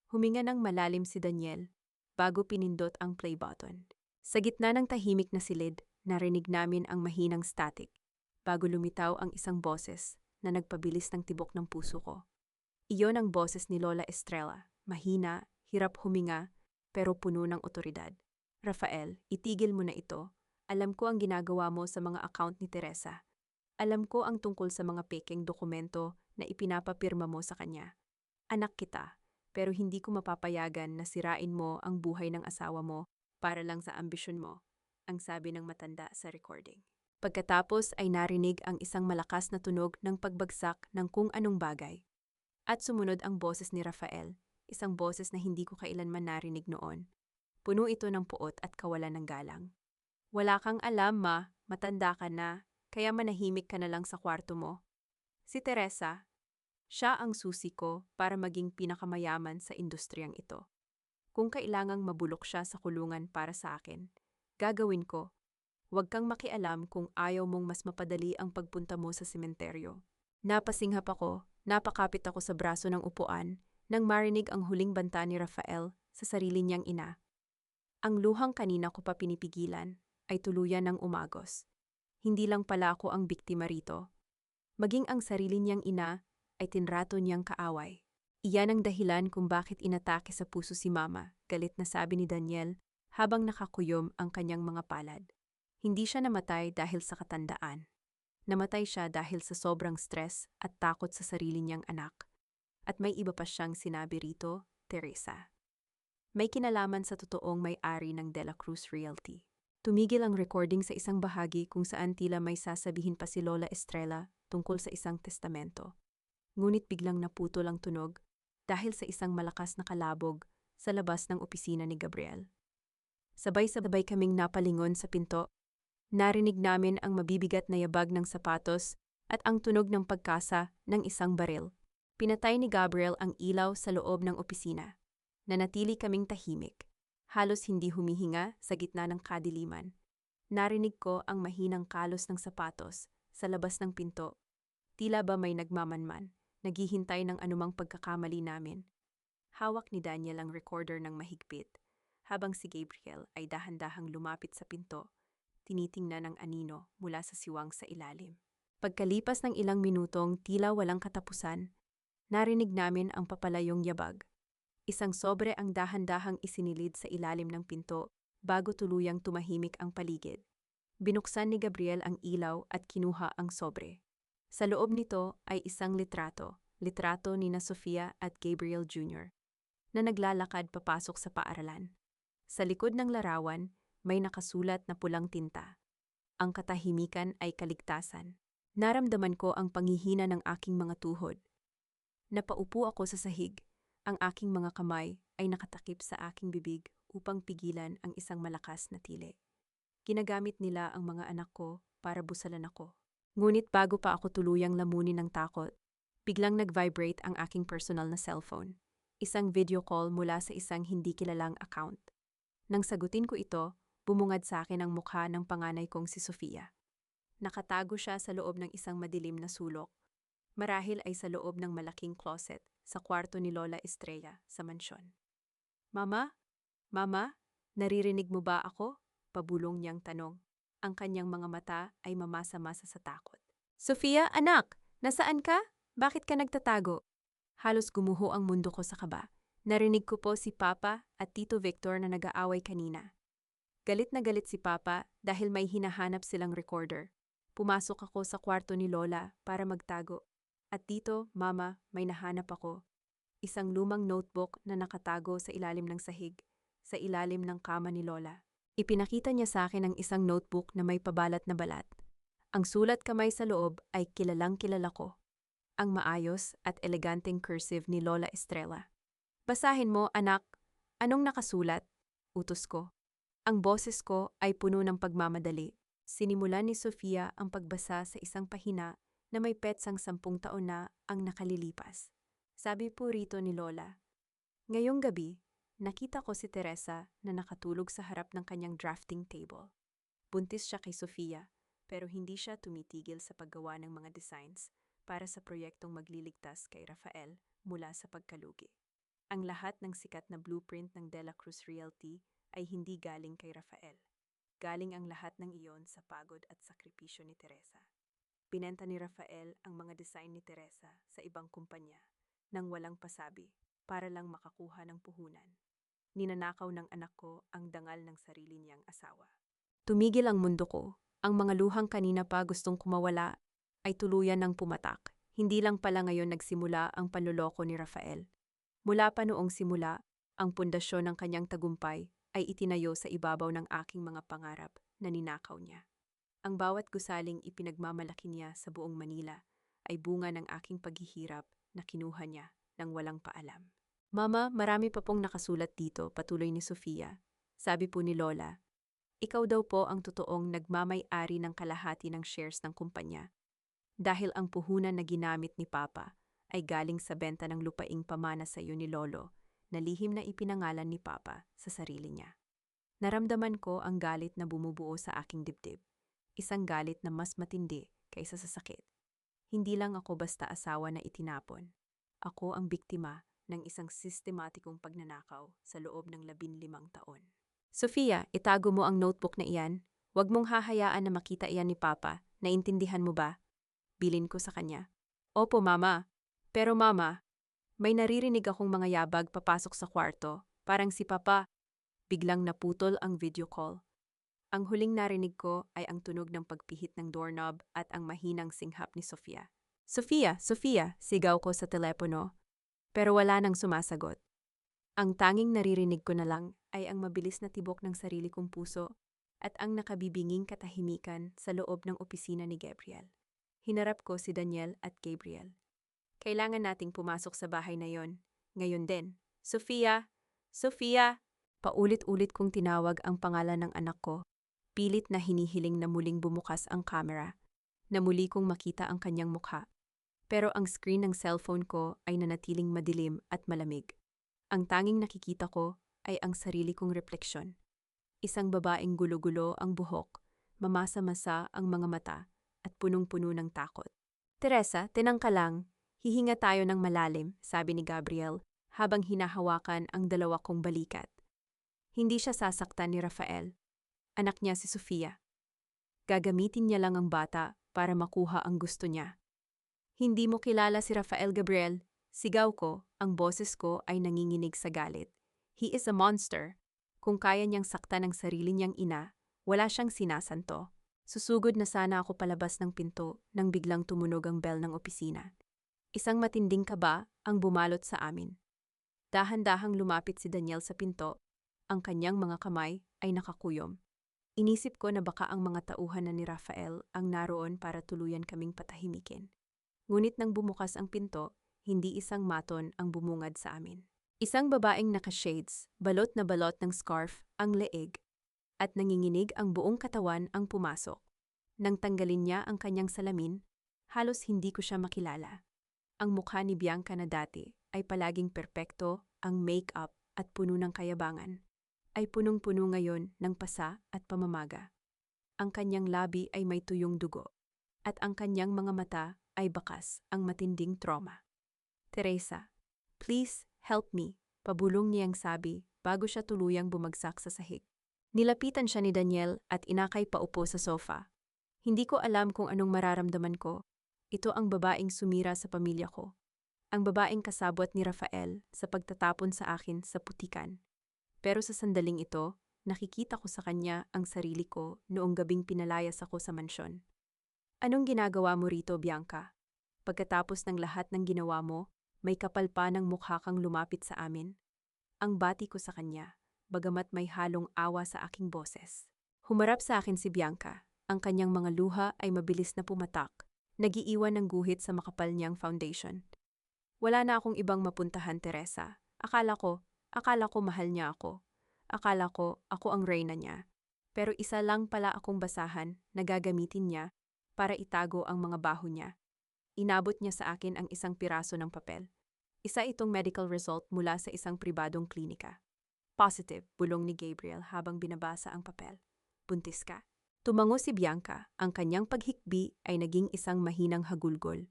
Huminga ng malalim si Daniel bago pinindot ang play button. Sa gitna ng tahimik na silid, narinig namin ang mahinang static bago lumitaw ang isang boses na nagpabilis ng tibok ng puso ko. Iyon ang boses ni Lola Estrella, mahina, hirap huminga, pero puno ng otoridad. Rafael, itigil mo na ito. Alam ko ang ginagawa mo sa mga account ni Teresa. Alam ko ang tungkol sa mga pekeng dokumento na ipinapapirma mo sa kanya. Anak kita, pero hindi ko mapapayagan na sirain mo ang buhay ng asawa mo para lang sa ambisyon mo, ang sabi ng matanda sa recording. Pagkatapos ay narinig ang isang malakas na tunog ng pagbagsak ng kung anong bagay. At sumunod ang boses ni Rafael, isang boses na hindi ko kailanman narinig noon. Puno ito ng puot at kawalan ng galang. Wala kang alam, Ma, matanda ka na, kaya manahimik ka na lang sa kwarto mo. Si Teresa, siya ang susi ko para maging pinakamayaman sa industriyang ito. Kung kailangang mabulok siya sa kulungan para sa akin, gagawin ko. Huwag kang makialam kung ayaw mong mas mapadali ang pagpunta mo sa sementeryo. Napasinghap ako, napakapit ako sa braso ng upuan nang marinig ang huling banta ni Rafael sa sarili niyang ina. Ang luhang kanina ko pa pinipigilan ay tuluyan ng umagos. Hindi lang pala ako ang biktima rito. Maging ang sarili niyang ina ay tinrato niyang kaaway. Iyan ang dahilan kung bakit inatake sa puso si Mama, galit na sabi ni Daniel habang nakakuyom ang kanyang mga palad. Hindi siya namatay dahil sa katandaan. Namatay siya dahil sa sobrang stress at takot sa sarili niyang anak. At may iba pa siyang sinabi rito, Teresa. May kinalaman sa totoong may-ari ng De La Cruz Realty. Tumigil ang recording sa isang bahagi kung saan tila may sasabihin pa si Lola Estrella tungkol sa isang testamento. Ngunit biglang naputol ang tunog dahil sa isang malakas na kalabog sa labas ng opisina ni Gabriel. Sabay-sabay kaming napalingon sa pinto. Narinig namin ang mabibigat na yabag ng sapatos at ang tunog ng pagkasa ng isang baril. Pinatay ni Gabriel ang ilaw sa loob ng opisina. Nanatili kaming tahimik. Halos hindi humihinga sa gitna ng kadiliman. Narinig ko ang mahinang kalos ng sapatos sa labas ng pinto. Tila ba may nagmamanman, naghihintay ng anumang pagkakamali namin. Hawak ni Daniel ang recorder ng mahigpit, habang si Gabriel ay dahan-dahang lumapit sa pinto. Tinitingnan ang anino mula sa siwang sa ilalim. Pagkalipas ng ilang minutong tila walang katapusan, narinig namin ang papalayong yabag. Isang sobre ang dahan-dahang isinilid sa ilalim ng pinto bago tuluyang tumahimik ang paligid. Binuksan ni Gabriel ang ilaw at kinuha ang sobre. Sa loob nito ay isang litrato nina Sofia at Gabriel Jr., na naglalakad papasok sa paaralan. Sa likod ng larawan, may nakasulat na pulang tinta. Ang katahimikan ay kaligtasan. Naramdaman ko ang panghihina ng aking mga tuhod. Napaupo ako sa sahig. Ang aking mga kamay ay nakatakip sa aking bibig upang pigilan ang isang malakas na tili. Ginagamit nila ang mga anak ko para busalan ako. Ngunit bago pa ako tuluyang lamunin ng takot, biglang nag-vibrate ang aking personal na cellphone. Isang video call mula sa isang hindi kilalang account. Nang sagutin ko ito, bumungad sa akin ang mukha ng panganay kong si Sofia. Nakatago siya sa loob ng isang madilim na sulok. Marahil ay sa loob ng malaking closet sa kwarto ni Lola Estrella sa mansyon. Mama? Mama? Naririnig mo ba ako? Pabulong niyang tanong. Ang kanyang mga mata ay mamasa-masa sa takot. Sofia, anak! Nasaan ka? Bakit ka nagtatago? Halos gumuho ang mundo ko sa kaba. Narinig ko po si Papa at Tito Victor na nag-aaway kanina. Galit na galit si Papa dahil may hinahanap silang recorder. Pumasok ako sa kwarto ni Lola para magtago. At dito, Mama, may nahanap ako. Isang lumang notebook na nakatago sa ilalim ng sahig, sa ilalim ng kama ni Lola. Ipinakita niya sa akin ang isang notebook na may pabalat na balat. Ang sulat kamay sa loob ay kilalang kilala ko. Ang maayos at eleganteng cursive ni Lola Estrella. Basahin mo, anak. Anong nakasulat? Utos ko. Ang boses ko ay puno ng pagmamadali. Sinimulan ni Sofia ang pagbasa sa isang pahina na may petsang 10 taon na ang nakalilipas. Sabi po rito ni Lola. Ngayong gabi, nakita ko si Teresa na nakatulog sa harap ng kanyang drafting table. Buntis siya kay Sofia, pero hindi siya tumitigil sa paggawa ng mga designs para sa proyektong magliligtas kay Rafael mula sa pagkalugi. Ang lahat ng sikat na blueprint ng De La Cruz Realty ay hindi galing kay Rafael. Galing ang lahat ng iyon sa pagod at sakripisyo ni Teresa. Binenta ni Rafael ang mga design ni Teresa sa ibang kumpanya nang walang pasabi para lang makakuha ng puhunan. Ninanakaw ng anak ko ang dangal ng sarili niyang asawa. Tumigil ang mundo ko. Ang mga luhang kanina pa gustong kumawala ay tuluyan ng pumatak. Hindi lang pala ngayon nagsimula ang panloloko ni Rafael. Mula pa noong simula, ang pundasyon ng kanyang tagumpay ay itinayo sa ibabaw ng aking mga pangarap na ninakaw niya. Ang bawat gusaling ipinagmamalaki niya sa buong Manila ay bunga ng aking paghihirap na kinuha niya nang walang paalam. Mama, marami pa pong nakasulat dito, patuloy ni Sofia. Sabi po ni Lola, ikaw daw po ang totoong nagmamay-ari ng kalahati ng shares ng kumpanya. Dahil ang puhunan na ginamit ni Papa ay galing sa benta ng lupaing pamana sa iyo ni Lolo na lihim na ipinangalan ni Papa sa sarili niya. Naramdaman ko ang galit na bumubuo sa aking dibdib. Isang galit na mas matindi kaysa sa sakit. Hindi lang ako basta asawa na itinapon. Ako ang biktima ng isang sistematikong pagnanakaw sa loob ng 15 taon. Sofia, itago mo ang notebook na iyan. Huwag mong hahayaan na makita iyan ni Papa. Naintindihan mo ba? Bilin ko sa kanya. Opo, Mama. Pero Mama, may naririnig akong mga yabag papasok sa kwarto. Parang si Papa. Biglang naputol ang video call. Ang huling narinig ko ay ang tunog ng pagpihit ng doorknob at ang mahinang singhap ni Sofia. Sofia, Sofia, sigaw ko sa telepono. Pero wala nang sumasagot. Ang tanging naririnig ko na lang ay ang mabilis na tibok ng sarili kong puso at ang nakabibinging katahimikan sa loob ng opisina ni Gabriel. Hinarap ko si Daniel at Gabriel. Kailangan nating pumasok sa bahay na yon. Ngayon din. Sofia! Sofia! Paulit-ulit kong tinawag ang pangalan ng anak ko. Pilit na hinihiling na muling bumukas ang camera, na muli kong makita ang kanyang mukha. Pero ang screen ng cellphone ko ay nanatiling madilim at malamig. Ang tanging nakikita ko ay ang sarili kong refleksyon. Isang babaeng gulo-gulo ang buhok, mamasa-masa ang mga mata, at punong-puno ng takot. Teresa, tinang ka lang. Hihinga tayo ng malalim, sabi ni Gabriel, habang hinahawakan ang dalawa kong balikat. Hindi siya sasaktan ni Rafael. Anak niya si Sofia. Gagamitin niya lang ang bata para makuha ang gusto niya. Hindi mo kilala si Rafael, Gabriel. Sigaw ko, ang boses ko ay nanginginig sa galit. He is a monster. Kung kaya niyang saktan ang sarili niyang ina, wala siyang sinasanto. Susugod na sana ako palabas ng pinto nang biglang tumunog ang bell ng opisina. Isang matinding kaba ang bumalot sa amin. Dahan-dahang lumapit si Daniel sa pinto. Ang kanyang mga kamay ay nakakuyom. Inisip ko na baka ang mga tauhan na ni Rafael ang naroon para tuluyan kaming patahimikin. Ngunit nang bumukas ang pinto, hindi isang maton ang bumungad sa amin. Isang babaeng naka-shades, balot na balot ng scarf, ang leeg, at nanginginig ang buong katawan ang pumasok. Nang tanggalin niya ang kanyang salamin, halos hindi ko siya makilala. Ang mukha ni Bianca na dati ay palaging perpekto, ang make-up at puno ng kayabangan ay punong-puno ngayon ng pasa at pamamaga. Ang kanyang labi ay may tuyong dugo, at ang kanyang mga mata ay bakas ang matinding trauma. Teresa, please help me, pabulong niyang sabi bago siya tuluyang bumagsak sa sahig. Nilapitan siya ni Daniel at inakay paupo sa sofa. Hindi ko alam kung anong mararamdaman ko. Ito ang babaeng sumira sa pamilya ko. Ang babaeng kasabwat ni Rafael sa pagtatapon sa akin sa putikan. Pero sa sandaling ito, nakikita ko sa kanya ang sarili ko noong gabing pinalayas ako sa mansyon. Anong ginagawa mo rito, Bianca? Pagkatapos ng lahat ng ginawa mo, may kapal pa ng mukha kang lumapit sa amin? Ang bati ko sa kanya, bagamat may halong awa sa aking boses. Humarap sa akin si Bianca. Ang kanyang mga luha ay mabilis na pumatak, nagiiwan ng guhit sa makapal niyang foundation. Wala na akong ibang mapuntahan, Teresa. Akala ko mahal niya ako. Akala ko ako ang reyna niya. Pero isa lang pala akong basahan na gagamitin niya para itago ang mga baho niya. Inabot niya sa akin ang isang piraso ng papel. Isa itong medical result mula sa isang pribadong klinika. Positive, bulong ni Gabriel habang binabasa ang papel. Buntis ka. Tumango si Bianca, ang kanyang paghikbi ay naging isang mahinang hagulgol.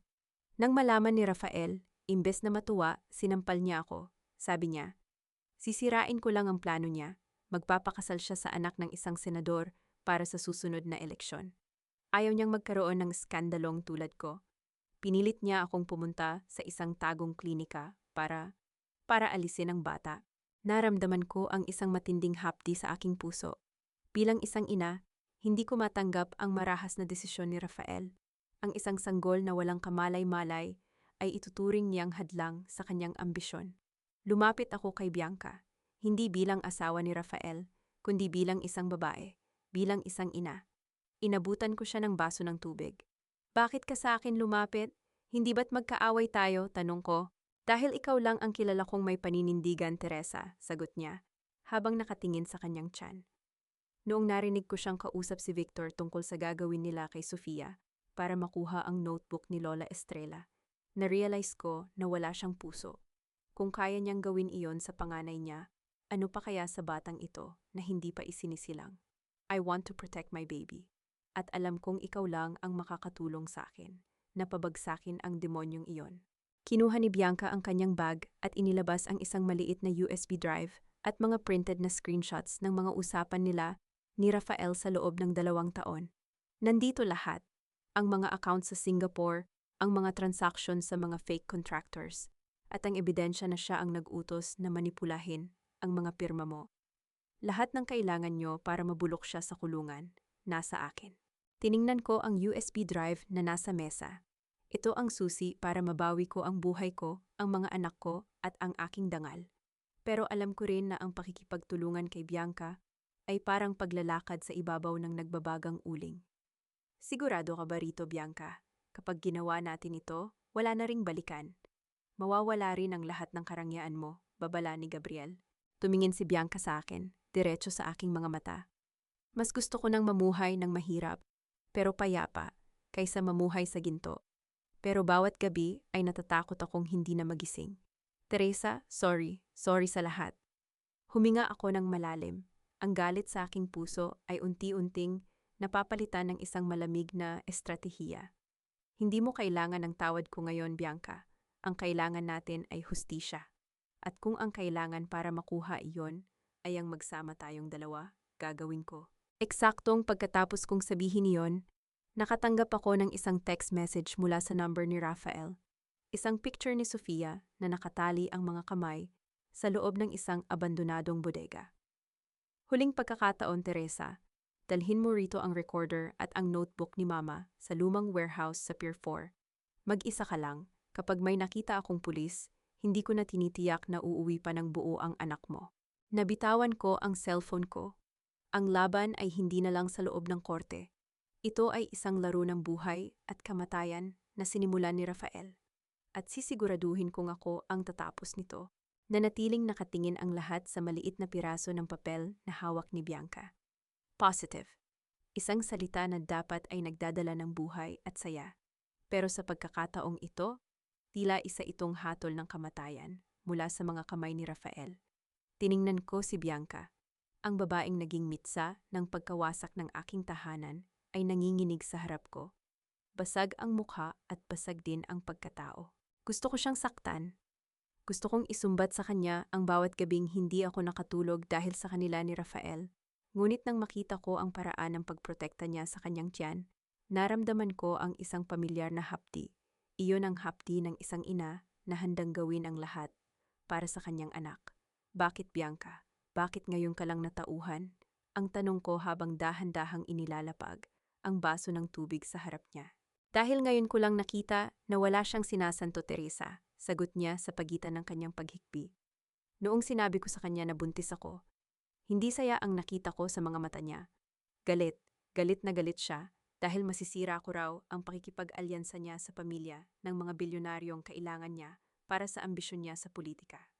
Nang malaman ni Rafael, imbes na matuwa, sinampal niya ako. Sabi niya, sisirain ko lang ang plano niya, magpapakasal siya sa anak ng isang senador para sa susunod na eleksyon. Ayaw niyang magkaroon ng skandalong tulad ko. Pinilit niya akong pumunta sa isang tagong klinika para alisin ang bata. Naramdaman ko ang isang matinding hapdi sa aking puso. Bilang isang ina, hindi ko matanggap ang marahas na desisyon ni Rafael. Ang isang sanggol na walang kamalay-malay ay ituturing niyang hadlang sa kanyang ambisyon. Lumapit ako kay Bianca, hindi bilang asawa ni Rafael, kundi bilang isang babae, bilang isang ina. Inabutan ko siya ng baso ng tubig. Bakit ka sa akin lumapit? Hindi ba't magkaaway tayo? Tanong ko. Dahil ikaw lang ang kilala kong may paninindigan, Teresa, sagot niya, habang nakatingin sa kanyang tiyan. Noong narinig ko siyang kausap si Victor tungkol sa gagawin nila kay Sofia para makuha ang notebook ni Lola Estrella, na-realize ko na wala siyang puso. Kung kaya niyang gawin iyon sa panganay niya, ano pa kaya sa batang ito na hindi pa isinisilang? I want to protect my baby. At alam kong ikaw lang ang makakatulong sa akin na pabagsakin ang demonyong iyon. Kinuha ni Bianca ang kanyang bag at inilabas ang isang maliit na USB drive at mga printed na screenshots ng mga usapan nila ni Rafael sa loob ng 2 taon. Nandito lahat, ang mga accounts sa Singapore, ang mga transactions sa mga fake contractors, at ang ebidensya na siya ang nag-utos na manipulahin ang mga pirma mo. Lahat ng kailangan nyo para mabulok siya sa kulungan, nasa akin. Tiningnan ko ang USB drive na nasa mesa. Ito ang susi para mabawi ko ang buhay ko, ang mga anak ko, at ang aking dangal. Pero alam ko rin na ang pakikipagtulungan kay Bianca ay parang paglalakad sa ibabaw ng nagbabagang uling. Sigurado ka ba rito, Bianca? Kapag ginawa natin ito, wala na ring balikan. Mawawala rin ang lahat ng karangyaan mo, babala ni Gabriel. Tumingin si Bianca sa akin, diretso sa aking mga mata. Mas gusto ko nang mamuhay ng mahirap, pero payapa, kaysa mamuhay sa ginto. Pero bawat gabi ay natatakot akong hindi na magising. Teresa, sorry sa lahat. Huminga ako ng malalim. Ang galit sa aking puso ay unti-unting napapalitan ng isang malamig na estratehiya. Hindi mo kailangan ng tawad ko ngayon, Bianca. Ang kailangan natin ay hustisya. At kung ang kailangan para makuha iyon ay ang magsama tayong dalawa, gagawin ko. Eksaktong pagkatapos kong sabihin iyon, nakatanggap ako ng isang text message mula sa number ni Rafael. Isang picture ni Sofia na nakatali ang mga kamay sa loob ng isang abandonadong bodega. Huling pagkakataon, Teresa, dalhin mo rito ang recorder at ang notebook ni Mama sa lumang warehouse sa Pier 4. Mag-isa ka lang, kapag may nakita akong pulis, hindi ko na tinitiyak na uuwi pa ng buo ang anak mo. Nabitawan ko ang cellphone ko. Ang laban ay hindi na lang sa loob ng korte. Ito ay isang laro ng buhay at kamatayan na sinimulan ni Rafael. At sisiguraduhin kong ako ang tatapos nito. Nanatiling nakatingin ang lahat sa maliit na piraso ng papel na hawak ni Bianca. Positive. Isang salita na dapat ay nagdadala ng buhay at saya. Pero sa pagkakataong ito, tila isa itong hatol ng kamatayan mula sa mga kamay ni Rafael. Tiningnan ko si Bianca. Ang babaeng naging mitsa ng pagkawasak ng aking tahanan ay nanginginig sa harap ko. Basag ang mukha at basag din ang pagkatao. Gusto ko siyang saktan. Gusto kong isumbat sa kanya ang bawat gabing hindi ako nakatulog dahil sa kanila ni Rafael. Ngunit nang makita ko ang paraan ng pagprotekta niya sa kanyang tiyan, naramdaman ko ang isang pamilyar na hapdi. Iyon ang hapdi ng isang ina na handang gawin ang lahat para sa kanyang anak. Bakit, Bianca? Bakit ngayon ka lang natauhan? Ang tanong ko habang dahan-dahang inilalapag ang baso ng tubig sa harap niya. Dahil ngayon ko lang nakita na wala siyang sinasanto, Teresa, sagot niya sa pagitan ng kanyang paghikbi. Noong sinabi ko sa kanya na buntis ako, hindi saya ang nakita ko sa mga mata niya. Galit na galit siya dahil masisira ko raw ang pakikipag-alyansa niya sa pamilya ng mga bilyonaryong kailangan niya para sa ambisyon niya sa politika.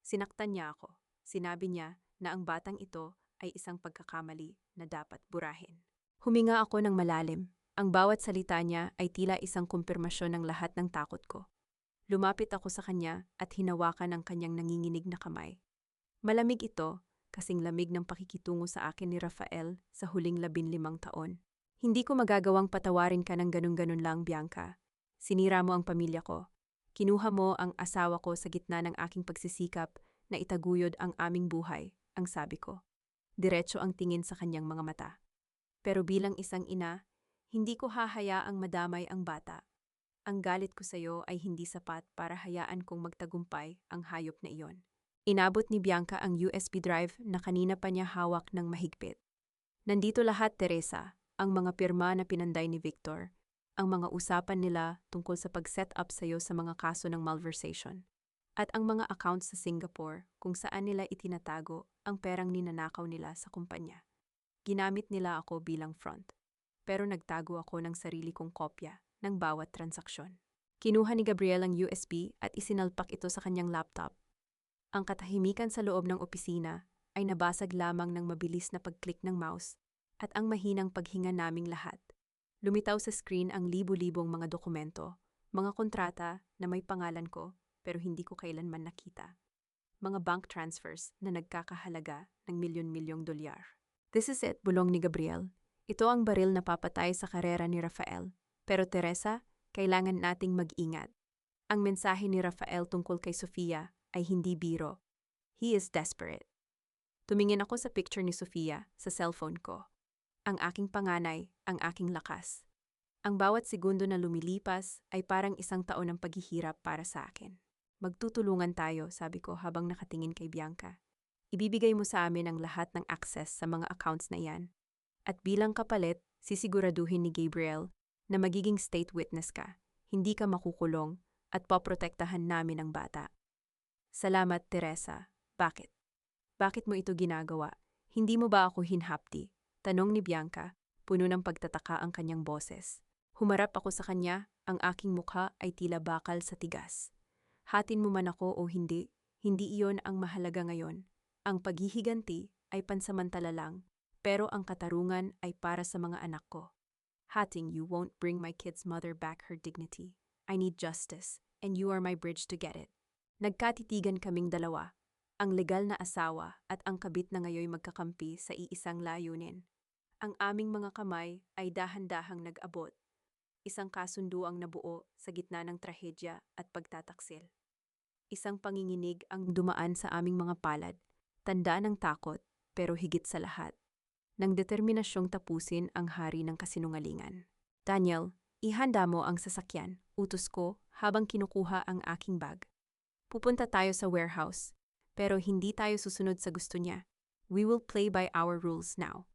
Sinaktan niya ako. Sinabi niya na ang batang ito ay isang pagkakamali na dapat burahin. Huminga ako ng malalim. Ang bawat salita niya ay tila isang kumpirmasyon ng lahat ng takot ko. Lumapit ako sa kanya at hinawakan ang kanyang nanginginig na kamay. Malamig ito, kasing lamig ng pakikitungo sa akin ni Rafael sa huling 15 taon. Hindi ko magagawang patawarin ka ng ganun-ganun lang, Bianca. Sinira mo ang pamilya ko. Kinuha mo ang asawa ko sa gitna ng aking pagsisikap na itaguyod ang aming buhay, ang sabi ko. Diretso ang tingin sa kanyang mga mata. Pero bilang isang ina, hindi ko hahayaang madamay ang bata. Ang galit ko sa iyo ay hindi sapat para hayaan kong magtagumpay ang hayop na iyon. Inabot ni Bianca ang USB drive na kanina pa niya hawak ng mahigpit. Nandito lahat, Teresa, ang mga pirma na pinanday ni Victor, ang mga usapan nila tungkol sa pag-set up sa iyo sa mga kaso ng malversation, at ang mga accounts sa Singapore kung saan nila itinatago ang perang ninanakaw nila sa kumpanya. Ginamit nila ako bilang front, pero nagtago ako ng sarili kong kopya ng bawat transaksyon. Kinuha ni Gabriel ang USB at isinalpak ito sa kanyang laptop. Ang katahimikan sa loob ng opisina ay nabasag lamang ng mabilis na pag-click ng mouse at ang mahinang paghinga naming lahat. Lumitaw sa screen ang libu-libong mga dokumento, mga kontrata na may pangalan ko pero hindi ko kailanman nakita. Mga bank transfers na nagkakahalaga ng milyon-milyong dolyar. This is it, bulong ni Gabriel. Ito ang baril na papatay sa karera ni Rafael. Pero Teresa, kailangan nating mag-ingat. Ang mensahe ni Rafael tungkol kay Sofia ay hindi biro. He is desperate. Tumingin ako sa picture ni Sofia sa cellphone ko. Ang aking panganay, ang aking lakas. Ang bawat segundo na lumilipas ay parang isang taon ng paghihirap para sa akin. Magtutulungan tayo, sabi ko habang nakatingin kay Bianca. Ibibigay mo sa amin ang lahat ng access sa mga accounts na iyan. At bilang kapalit, sisiguraduhin ni Gabriel na magiging state witness ka, hindi ka makukulong at poprotektahan namin ang bata. Salamat, Teresa. Bakit? Bakit mo ito ginagawa? Hindi mo ba ako hinhapdi? Tanong ni Bianca, puno ng pagtataka ang kanyang boses. Humarap ako sa kanya, ang aking mukha ay tila bakal sa tigas. Hatin mo man ako o hindi, hindi iyon ang mahalaga ngayon. Ang paghihiganti ay pansamantala lang, pero ang katarungan ay para sa mga anak ko. Hating you won't bring my kid's mother back her dignity. I need justice, and you are my bridge to get it. Nagkatitigan kaming dalawa, ang legal na asawa at ang kabit na ngayoy magkakampi sa iisang layunin. Ang aming mga kamay ay dahan-dahang nag-abot, isang kasunduang nabuo sa gitna ng trahedya at pagtataksil. Isang panginginig ang dumaan sa aming mga palad, tanda ng takot pero higit sa lahat, ng determinasyong tapusin ang hari ng kasinungalingan. Daniel, ihanda mo ang sasakyan, utos ko habang kinukuha ang aking bag. Pupunta tayo sa warehouse, pero hindi tayo susunod sa gusto niya. We will play by our rules now.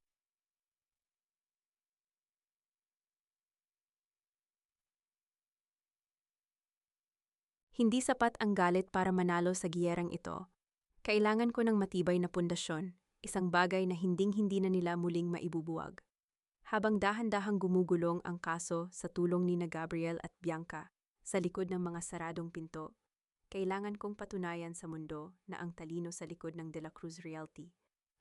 Hindi sapat ang galit para manalo sa giyerang ito. Kailangan ko ng matibay na pundasyon, isang bagay na hinding-hindi na nila muling maibubuwag. Habang dahan-dahang gumugulong ang kaso sa tulong ni na Gabriel at Bianca sa likod ng mga saradong pinto, kailangan kong patunayan sa mundo na ang talino sa likod ng De La Cruz Realty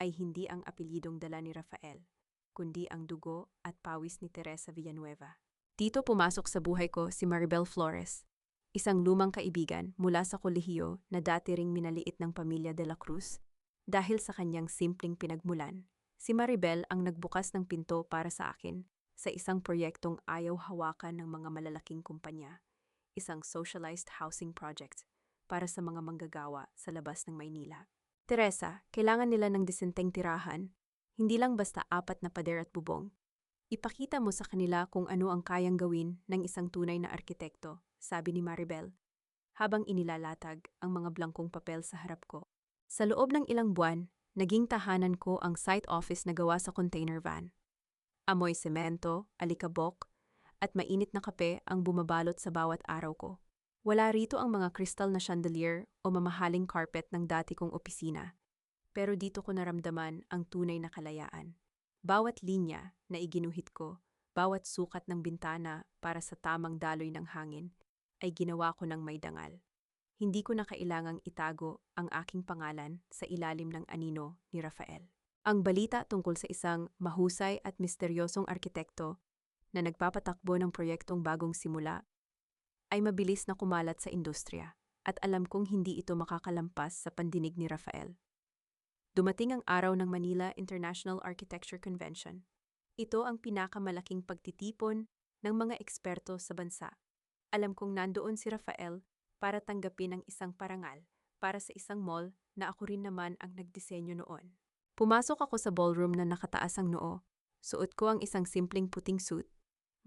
ay hindi ang apelyidong dala ni Rafael, kundi ang dugo at pawis ni Teresa Villanueva. Dito pumasok sa buhay ko si Maribel Flores, isang lumang kaibigan mula sa kolehiyo na dati ring minaliit ng pamilya De La Cruz. Dahil sa kanyang simpleng pinagmulan, si Maribel ang nagbukas ng pinto para sa akin sa isang proyektong ayaw hawakan ng mga malalaking kumpanya, isang socialized housing project para sa mga manggagawa sa labas ng Maynila. Teresa, kailangan nila ng disenteng tirahan, hindi lang basta 4 na pader at bubong. Ipakita mo sa kanila kung ano ang kayang gawin ng isang tunay na arkitekto, sabi ni Maribel, habang inilalatag ang mga blangkong papel sa harap ko. Sa loob ng ilang buwan, naging tahanan ko ang site office na gawa sa container van. Amoy semento, alikabok, at mainit na kape ang bumabalot sa bawat araw ko. Wala rito ang mga kristal na chandelier o mamahaling carpet ng dati kong opisina. Pero dito ko naramdaman ang tunay na kalayaan. Bawat linya na iginuhit ko, bawat sukat ng bintana para sa tamang daloy ng hangin, ay ginawa ko ng may dangal. Hindi ko na kailangang itago ang aking pangalan sa ilalim ng anino ni Rafael. Ang balita tungkol sa isang mahusay at misteryosong arkitekto na nagpapatakbo ng proyektong bagong simula ay mabilis na kumalat sa industriya at alam kong hindi ito makakalampas sa pandinig ni Rafael. Dumating ang araw ng Manila International Architecture Convention. Ito ang pinakamalaking pagtitipon ng mga eksperto sa bansa. Alam kong nandoon si Rafael para tanggapin ang isang parangal para sa isang mall na ako rin naman ang nagdisenyo noon. Pumasok ako sa ballroom na nakataas ang noo. Suot ko ang isang simpleng puting suit,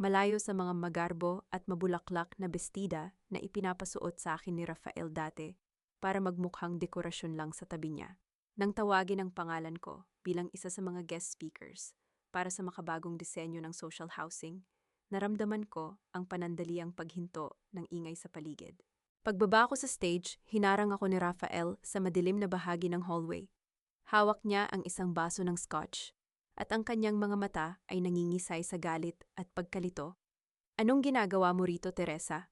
malayo sa mga magarbo at mabulaklak na bestida na ipinapasuot sa akin ni Rafael dati para magmukhang dekorasyon lang sa tabi niya. Nang tawagin ang pangalan ko bilang isa sa mga guest speakers para sa makabagong disenyo ng social housing, naramdaman ko ang panandaliang paghinto ng ingay sa paligid. Pagbaba ko sa stage, hinarang ako ni Rafael sa madilim na bahagi ng hallway. Hawak niya ang isang baso ng scotch at ang kanyang mga mata ay nangingisay sa galit at pagkalito. Anong ginagawa mo rito, Teresa?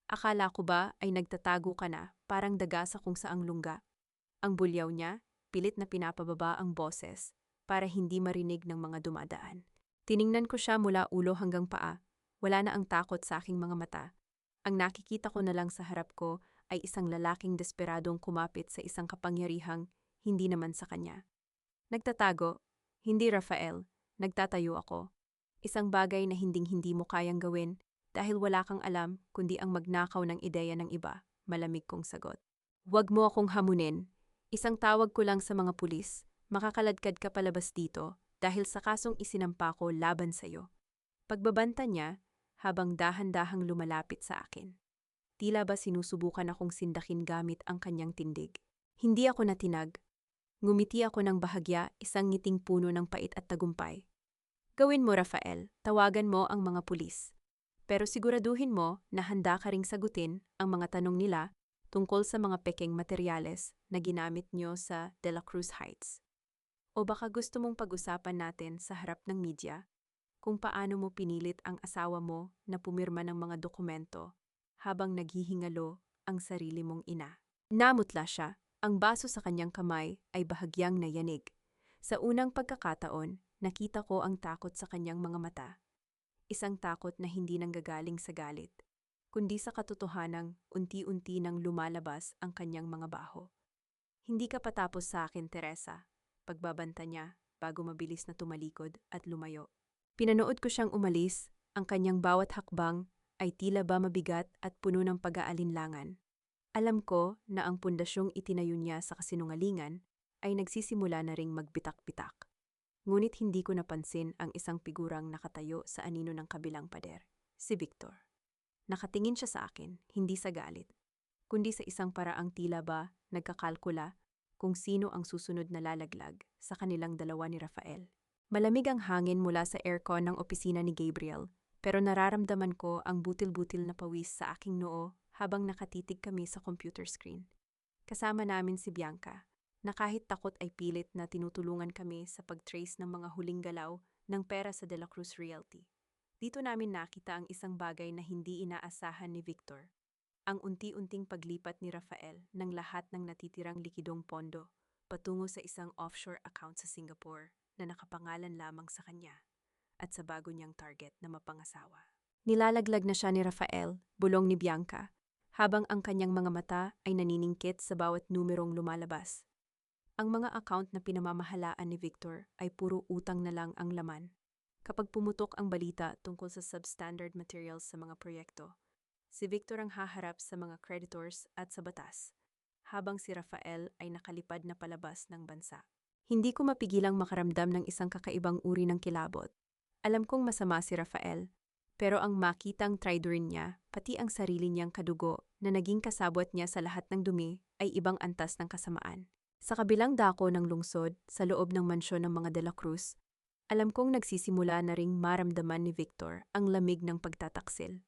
Akala ko ba ay nagtatago ka na parang daga sa kung saang lungga? Ang bulyaw niya, pilit na pinapababa ang boses para hindi marinig ng mga dumadaan. Tiningnan ko siya mula ulo hanggang paa. Wala na ang takot sa aking mga mata. Ang nakikita ko na lang sa harap ko ay isang lalaking desperadong kumapit sa isang kapangyarihang hindi naman sa kanya. Nagtatago, hindi Rafael, nagtatayo ako. Isang bagay na hinding-hindi mo kayang gawin dahil wala kang alam kundi ang magnakaw ng ideya ng iba, malamig kong sagot. Huwag mo akong hamunin. Isang tawag ko lang sa mga pulis, makakaladkad ka palabas dito dahil sa kasong isinampa ko laban sa'yo. Pagbabanta niya, habang dahan-dahang lumalapit sa akin. Tila ba sinusubukan akong sindakin gamit ang kanyang tindig. Hindi ako natinag. Ngumiti ako ng bahagya, isang ngiting puno ng pait at tagumpay. Gawin mo, Rafael, tawagan mo ang mga pulis. Pero siguraduhin mo na handa ka ring sagutin ang mga tanong nila tungkol sa mga pekeng materyales na ginamit nyo sa De La Cruz Heights. O baka gusto mong pag-usapan natin sa harap ng media kung paano mo pinilit ang asawa mo na pumirma ng mga dokumento habang naghihingalo ang sarili mong ina. Namutla siya, ang baso sa kanyang kamay ay bahagyang nayanig. Sa unang pagkakataon, nakita ko ang takot sa kanyang mga mata. Isang takot na hindi nanggagaling sa galit, kundi sa katotohanang unti-unti nang lumalabas ang kanyang mga baho. Hindi ka patapos sa akin, Teresa, pagbabanta niya bago mabilis na tumalikod at lumayo. Pinanood ko siyang umalis, ang kanyang bawat hakbang ay tila ba mabigat at puno ng pag-aalinlangan. Alam ko na ang pundasyong itinayo niya sa kasinungalingan ay nagsisimula na ring magbitak-bitak. Ngunit hindi ko napansin ang isang figurang nakatayo sa anino ng kabilang pader, si Victor. Nakatingin siya sa akin, hindi sa galit, kundi sa isang paraang tila ba nagkakalkula kung sino ang susunod na lalaglag sa kanilang dalawa ni Rafael. Malamig ang hangin mula sa aircon ng opisina ni Gabriel, pero nararamdaman ko ang butil-butil na pawis sa aking noo habang nakatitig kami sa computer screen. Kasama namin si Bianca, na kahit takot ay pilit na tinutulungan kami sa pag-trace ng mga huling galaw ng pera sa De La Cruz Realty. Dito namin nakita ang isang bagay na hindi inaasahan ni Victor. Ang unti-unting paglipat ni Rafael ng lahat ng natitirang likidong pondo patungo sa isang offshore account sa Singapore na nakapangalan lamang sa kanya at sa bago niyang target na mapangasawa. Nilalaglag na siya ni Rafael, bulong ni Bianca, habang ang kanyang mga mata ay naniningkit sa bawat numerong lumalabas. Ang mga account na pinamamahalaan ni Victor ay puro utang na lang ang laman. Kapag pumutok ang balita tungkol sa substandard materials sa mga proyekto, si Victor ang haharap sa mga creditors at sa batas, habang si Rafael ay nakalipad na palabas ng bansa. Hindi ko mapigilang makaramdam ng isang kakaibang uri ng kilabot. Alam kong masama si Rafael, pero ang makitang traitor niya, pati ang sarili niyang kadugo na naging kasabwat niya sa lahat ng dumi ay ibang antas ng kasamaan. Sa kabilang dako ng lungsod, sa loob ng mansyon ng mga De La Cruz, alam kong nagsisimula na ring maramdaman ni Victor ang lamig ng pagtataksil.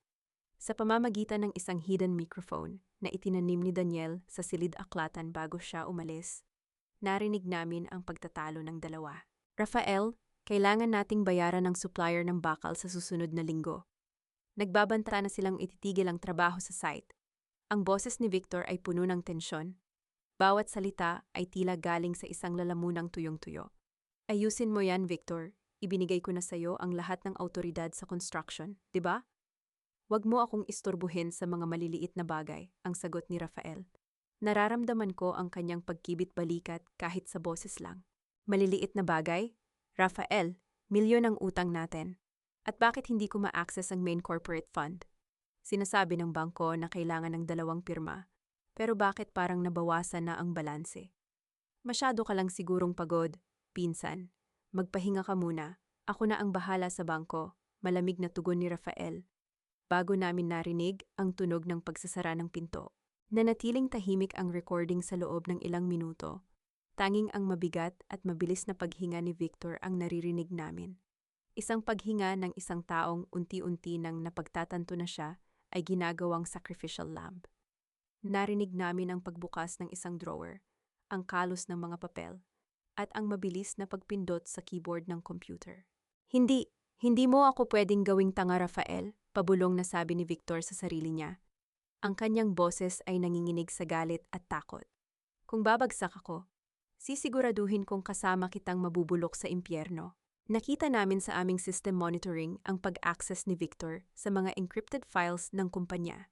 Sa pamamagitan ng isang hidden microphone na itinanim ni Daniel sa silid-aklatan bago siya umalis, narinig namin ang pagtatalo ng dalawa. Rafael, kailangan nating bayaran ng supplier ng bakal sa susunod na linggo. Nagbabanta na silang ititigil ang trabaho sa site. Ang boses ni Victor ay puno ng tensyon. Bawat salita ay tila galing sa isang lalamunang tuyong-tuyo. Ayusin mo yan, Victor. Ibinigay ko na sa'yo ang lahat ng autoridad sa construction, di ba? Huwag mo akong istorbuhin sa mga maliliit na bagay, ang sagot ni Rafael. Nararamdaman ko ang kanyang pagkibit-balikat kahit sa boses lang. Maliliit na bagay? Rafael, milyon ang utang natin. At bakit hindi ko ma-access ang main corporate fund? Sinasabi ng bangko na kailangan ng 2 pirma. Pero bakit parang nabawasan na ang balanse? Masyado ka lang sigurong pagod, pinsan. Magpahinga ka muna. Ako na ang bahala sa bangko, malamig na tugon ni Rafael. Bago namin narinig ang tunog ng pagsasara ng pinto. Nanatiling tahimik ang recording sa loob ng ilang minuto. Tanging ang mabigat at mabilis na paghinga ni Victor ang naririnig namin. Isang paghinga ng isang taong unti-unti nang napagtatanto na siya ay ginagawang sacrificial lamb. Narinig namin ang pagbukas ng isang drawer, ang kalos ng mga papel, at ang mabilis na pagpindot sa keyboard ng computer. Hindi mo ako pwedeng gawing tanga, Rafael, pabulong na sabi ni Victor sa sarili niya. Ang kanyang boses ay nanginginig sa galit at takot. Kung babagsak ako, sisiguraduhin kong kasama kitang mabubulok sa impyerno. Nakita namin sa aming system monitoring ang pag-access ni Victor sa mga encrypted files ng kumpanya.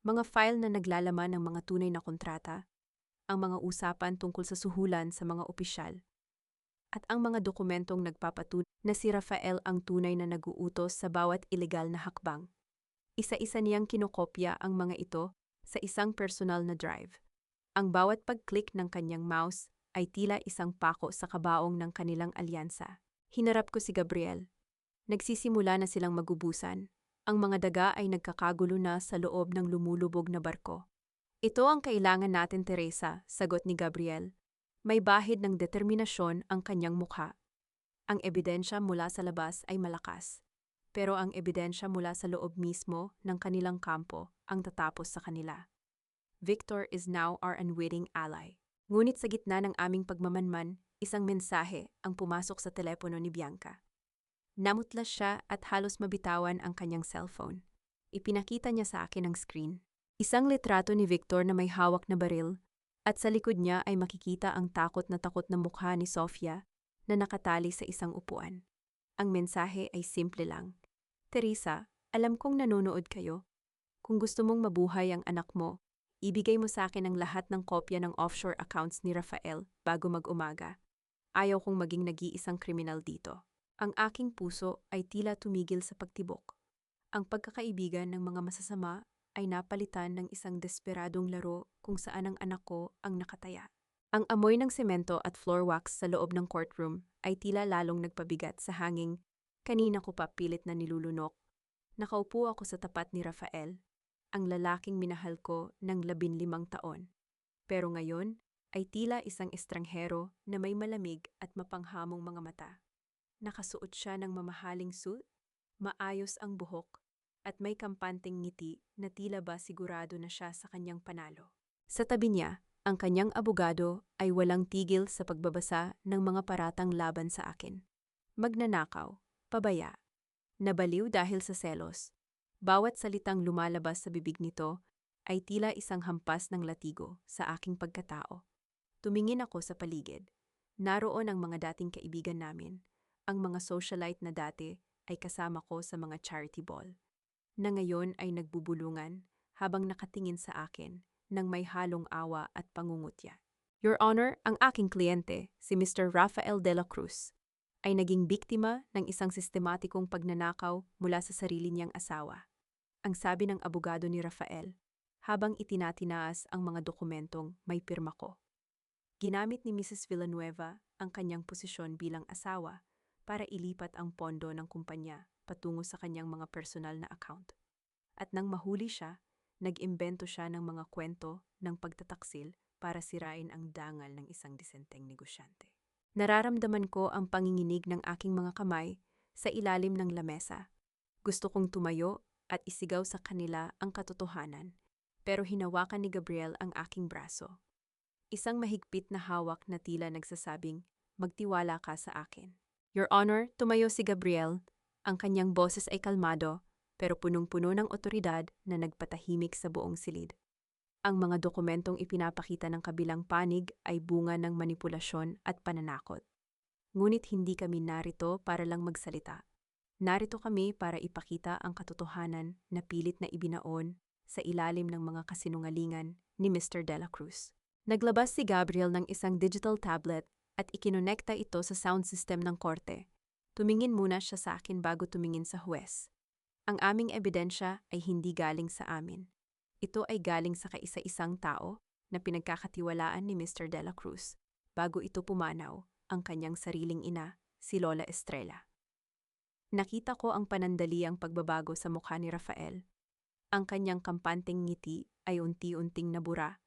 Mga file na naglalaman ng mga tunay na kontrata, ang mga usapan tungkol sa suhulan sa mga opisyal, at ang mga dokumentong nagpapatunay na si Rafael ang tunay na nag-uutos sa bawat ilegal na hakbang. Isa-isa niyang kinokopya ang mga ito sa isang personal na drive. Ang bawat pag-click ng kanyang mouse ay tila isang pako sa kabaong ng kanilang alyansa. Hinarap ko si Gabriel. Nagsisimula na silang magubusan. Ang mga daga ay nagkakagulo na sa loob ng lumulubog na barko. Ito ang kailangan natin, Teresa, sagot ni Gabriel. May bahid ng determinasyon ang kanyang mukha. Ang ebidensya mula sa labas ay malakas, pero ang ebidensya mula sa loob mismo ng kanilang kampo ang tatapos sa kanila. Victor is now our unwitting ally. Ngunit sa gitna ng aming pagmamanman, isang mensahe ang pumasok sa telepono ni Bianca. Namutlas siya at halos mabitawan ang kanyang cellphone. Ipinakita niya sa akin ang screen. Isang litrato ni Victor na may hawak na baril, at sa likod niya ay makikita ang takot na mukha ni Sofia na nakatali sa isang upuan. Ang mensahe ay simple lang. Teresa, alam kong nanonood kayo. Kung gusto mong mabuhay ang anak mo, ibigay mo sa akin ang lahat ng kopya ng offshore accounts ni Rafael bago mag-umaga. Ayaw kong maging nag-iisang kriminal dito. Ang aking puso ay tila tumigil sa pagtibok. Ang pagkakaibigan ng mga masasama ay napalitan ng isang desperadong laro kung saan ang anak ko ang nakataya. Ang amoy ng semento at floor wax sa loob ng courtroom ay tila lalong nagpabigat sa hanging kanina ko pa pilit na nilulunok. Nakaupo ako sa tapat ni Rafael, ang lalaking minahal ko ng 15 taon. Pero ngayon ay tila isang estranghero na may malamig at mapanghamong mga mata. Nakasuot siya ng mamahaling suit, maayos ang buhok, at may kampanteng ngiti na tila ba sigurado na siya sa kanyang panalo. Sa tabi niya, ang kanyang abogado ay walang tigil sa pagbabasa ng mga paratang laban sa akin. Magnanakaw, pabaya, nabaliw dahil sa selos. Bawat salitang lumalabas sa bibig nito ay tila isang hampas ng latigo sa aking pagkatao. Tumingin ako sa paligid. Naroon ang mga dating kaibigan namin, ang mga socialite na dati ay kasama ko sa mga charity ball, na ngayon ay nagbubulungan habang nakatingin sa akin ng may halong awa at pangungutya. Your Honor, ang aking kliyente, si Mr. Rafael de la Cruz, ay naging biktima ng isang sistematikong pagnanakaw mula sa sarili niyang asawa. Ang sabi ng abogado ni Rafael, habang itinatinaas ang mga dokumentong may pirma ko. Ginamit ni Mrs. Villanueva ang kanyang posisyon bilang asawa para ilipat ang pondo ng kumpanya patungo sa kanyang mga personal na account. At nang mahuli siya, nag-imbento siya ng mga kwento ng pagtataksil para sirain ang dangal ng isang disenteng negosyante. Nararamdaman ko ang panginginig ng aking mga kamay sa ilalim ng lamesa. Gusto kong tumayo at isigaw sa kanila ang katotohanan, pero hinawakan ni Gabriel ang aking braso. Isang mahigpit na hawak na tila nagsasabing, magtiwala ka sa akin. Your Honor, tumayo si Gabriel. Ang kanyang boses ay kalmado, pero punong-puno ng otoridad na nagpatahimik sa buong silid. Ang mga dokumentong ipinapakita ng kabilang panig ay bunga ng manipulasyon at pananakot. Ngunit hindi kami narito para lang magsalita. Narito kami para ipakita ang katotohanan na pilit na ibinaon sa ilalim ng mga kasinungalingan ni Mr. De La Cruz. Naglabas si Gabriel ng isang digital tablet at ikinonekta ito sa sound system ng korte. Tumingin muna siya sa akin bago tumingin sa huwes. Ang aming ebidensya ay hindi galing sa amin. Ito ay galing sa kaisa-isang tao na pinagkakatiwalaan ni Mr. De La Cruz bago ito pumanaw ang kanyang sariling ina, si Lola Estrella. Nakita ko ang panandaliang pagbabago sa mukha ni Rafael. Ang kanyang kampanteng ngiti ay unti-unting nabura.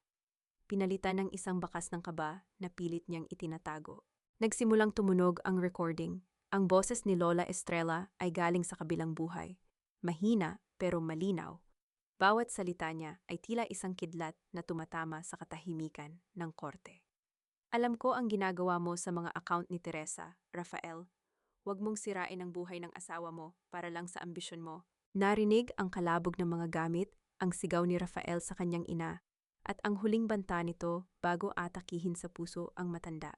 Pinalitan ng isang bakas ng kaba na pilit niyang itinatago. Nagsimulang tumunog ang recording. Ang boses ni Lola Estrella ay galing sa kabilang buhay. Mahina pero malinaw. Bawat salita niya ay tila isang kidlat na tumatama sa katahimikan ng korte. Alam ko ang ginagawa mo sa mga account ni Teresa, Rafael. Huwag mong sirain ang buhay ng asawa mo para lang sa ambisyon mo. Narinig ang kalabog ng mga gamit, ang sigaw ni Rafael sa kanyang ina, at ang huling banta nito bago atakihin sa puso ang matanda.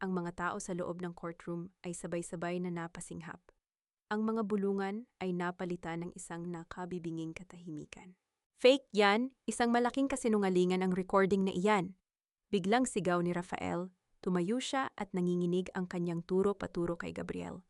Ang mga tao sa loob ng courtroom ay sabay-sabay na napasinghap. Ang mga bulungan ay napalitan ng isang nakabibinging katahimikan. Fake yan! Isang malaking kasinungalingan ang recording na iyan. Biglang sigaw ni Rafael, tumayo siya at nanginginig ang kanyang turo-paturo kay Gabriel.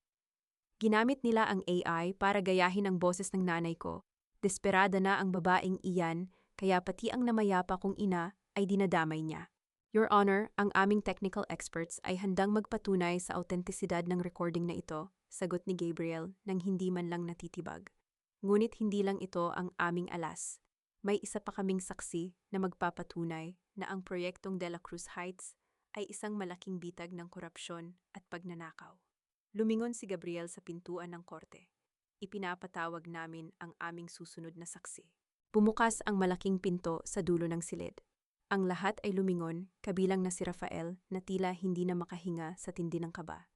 Ginamit nila ang AI para gayahin ang boses ng nanay ko. Desperada na ang babaeng iyan, kaya pati ang namayapa kong ina ay dinadamay niya. Your Honor, ang aming technical experts ay handang magpatunay sa autentisidad ng recording na ito, sagot ni Gabriel nang hindi man lang natitibag. Ngunit hindi lang ito ang aming alas. May isa pa kaming saksi na magpapatunay na ang proyektong De La Cruz Heights ay isang malaking bitag ng korupsyon at pagnanakaw. Lumingon si Gabriel sa pintuan ng korte. Ipinapatawag namin ang aming susunod na saksi. Bumukas ang malaking pinto sa dulo ng silid. Ang lahat ay lumingon, kabilang na si Rafael na tila hindi na makahinga sa tindi ng kaba.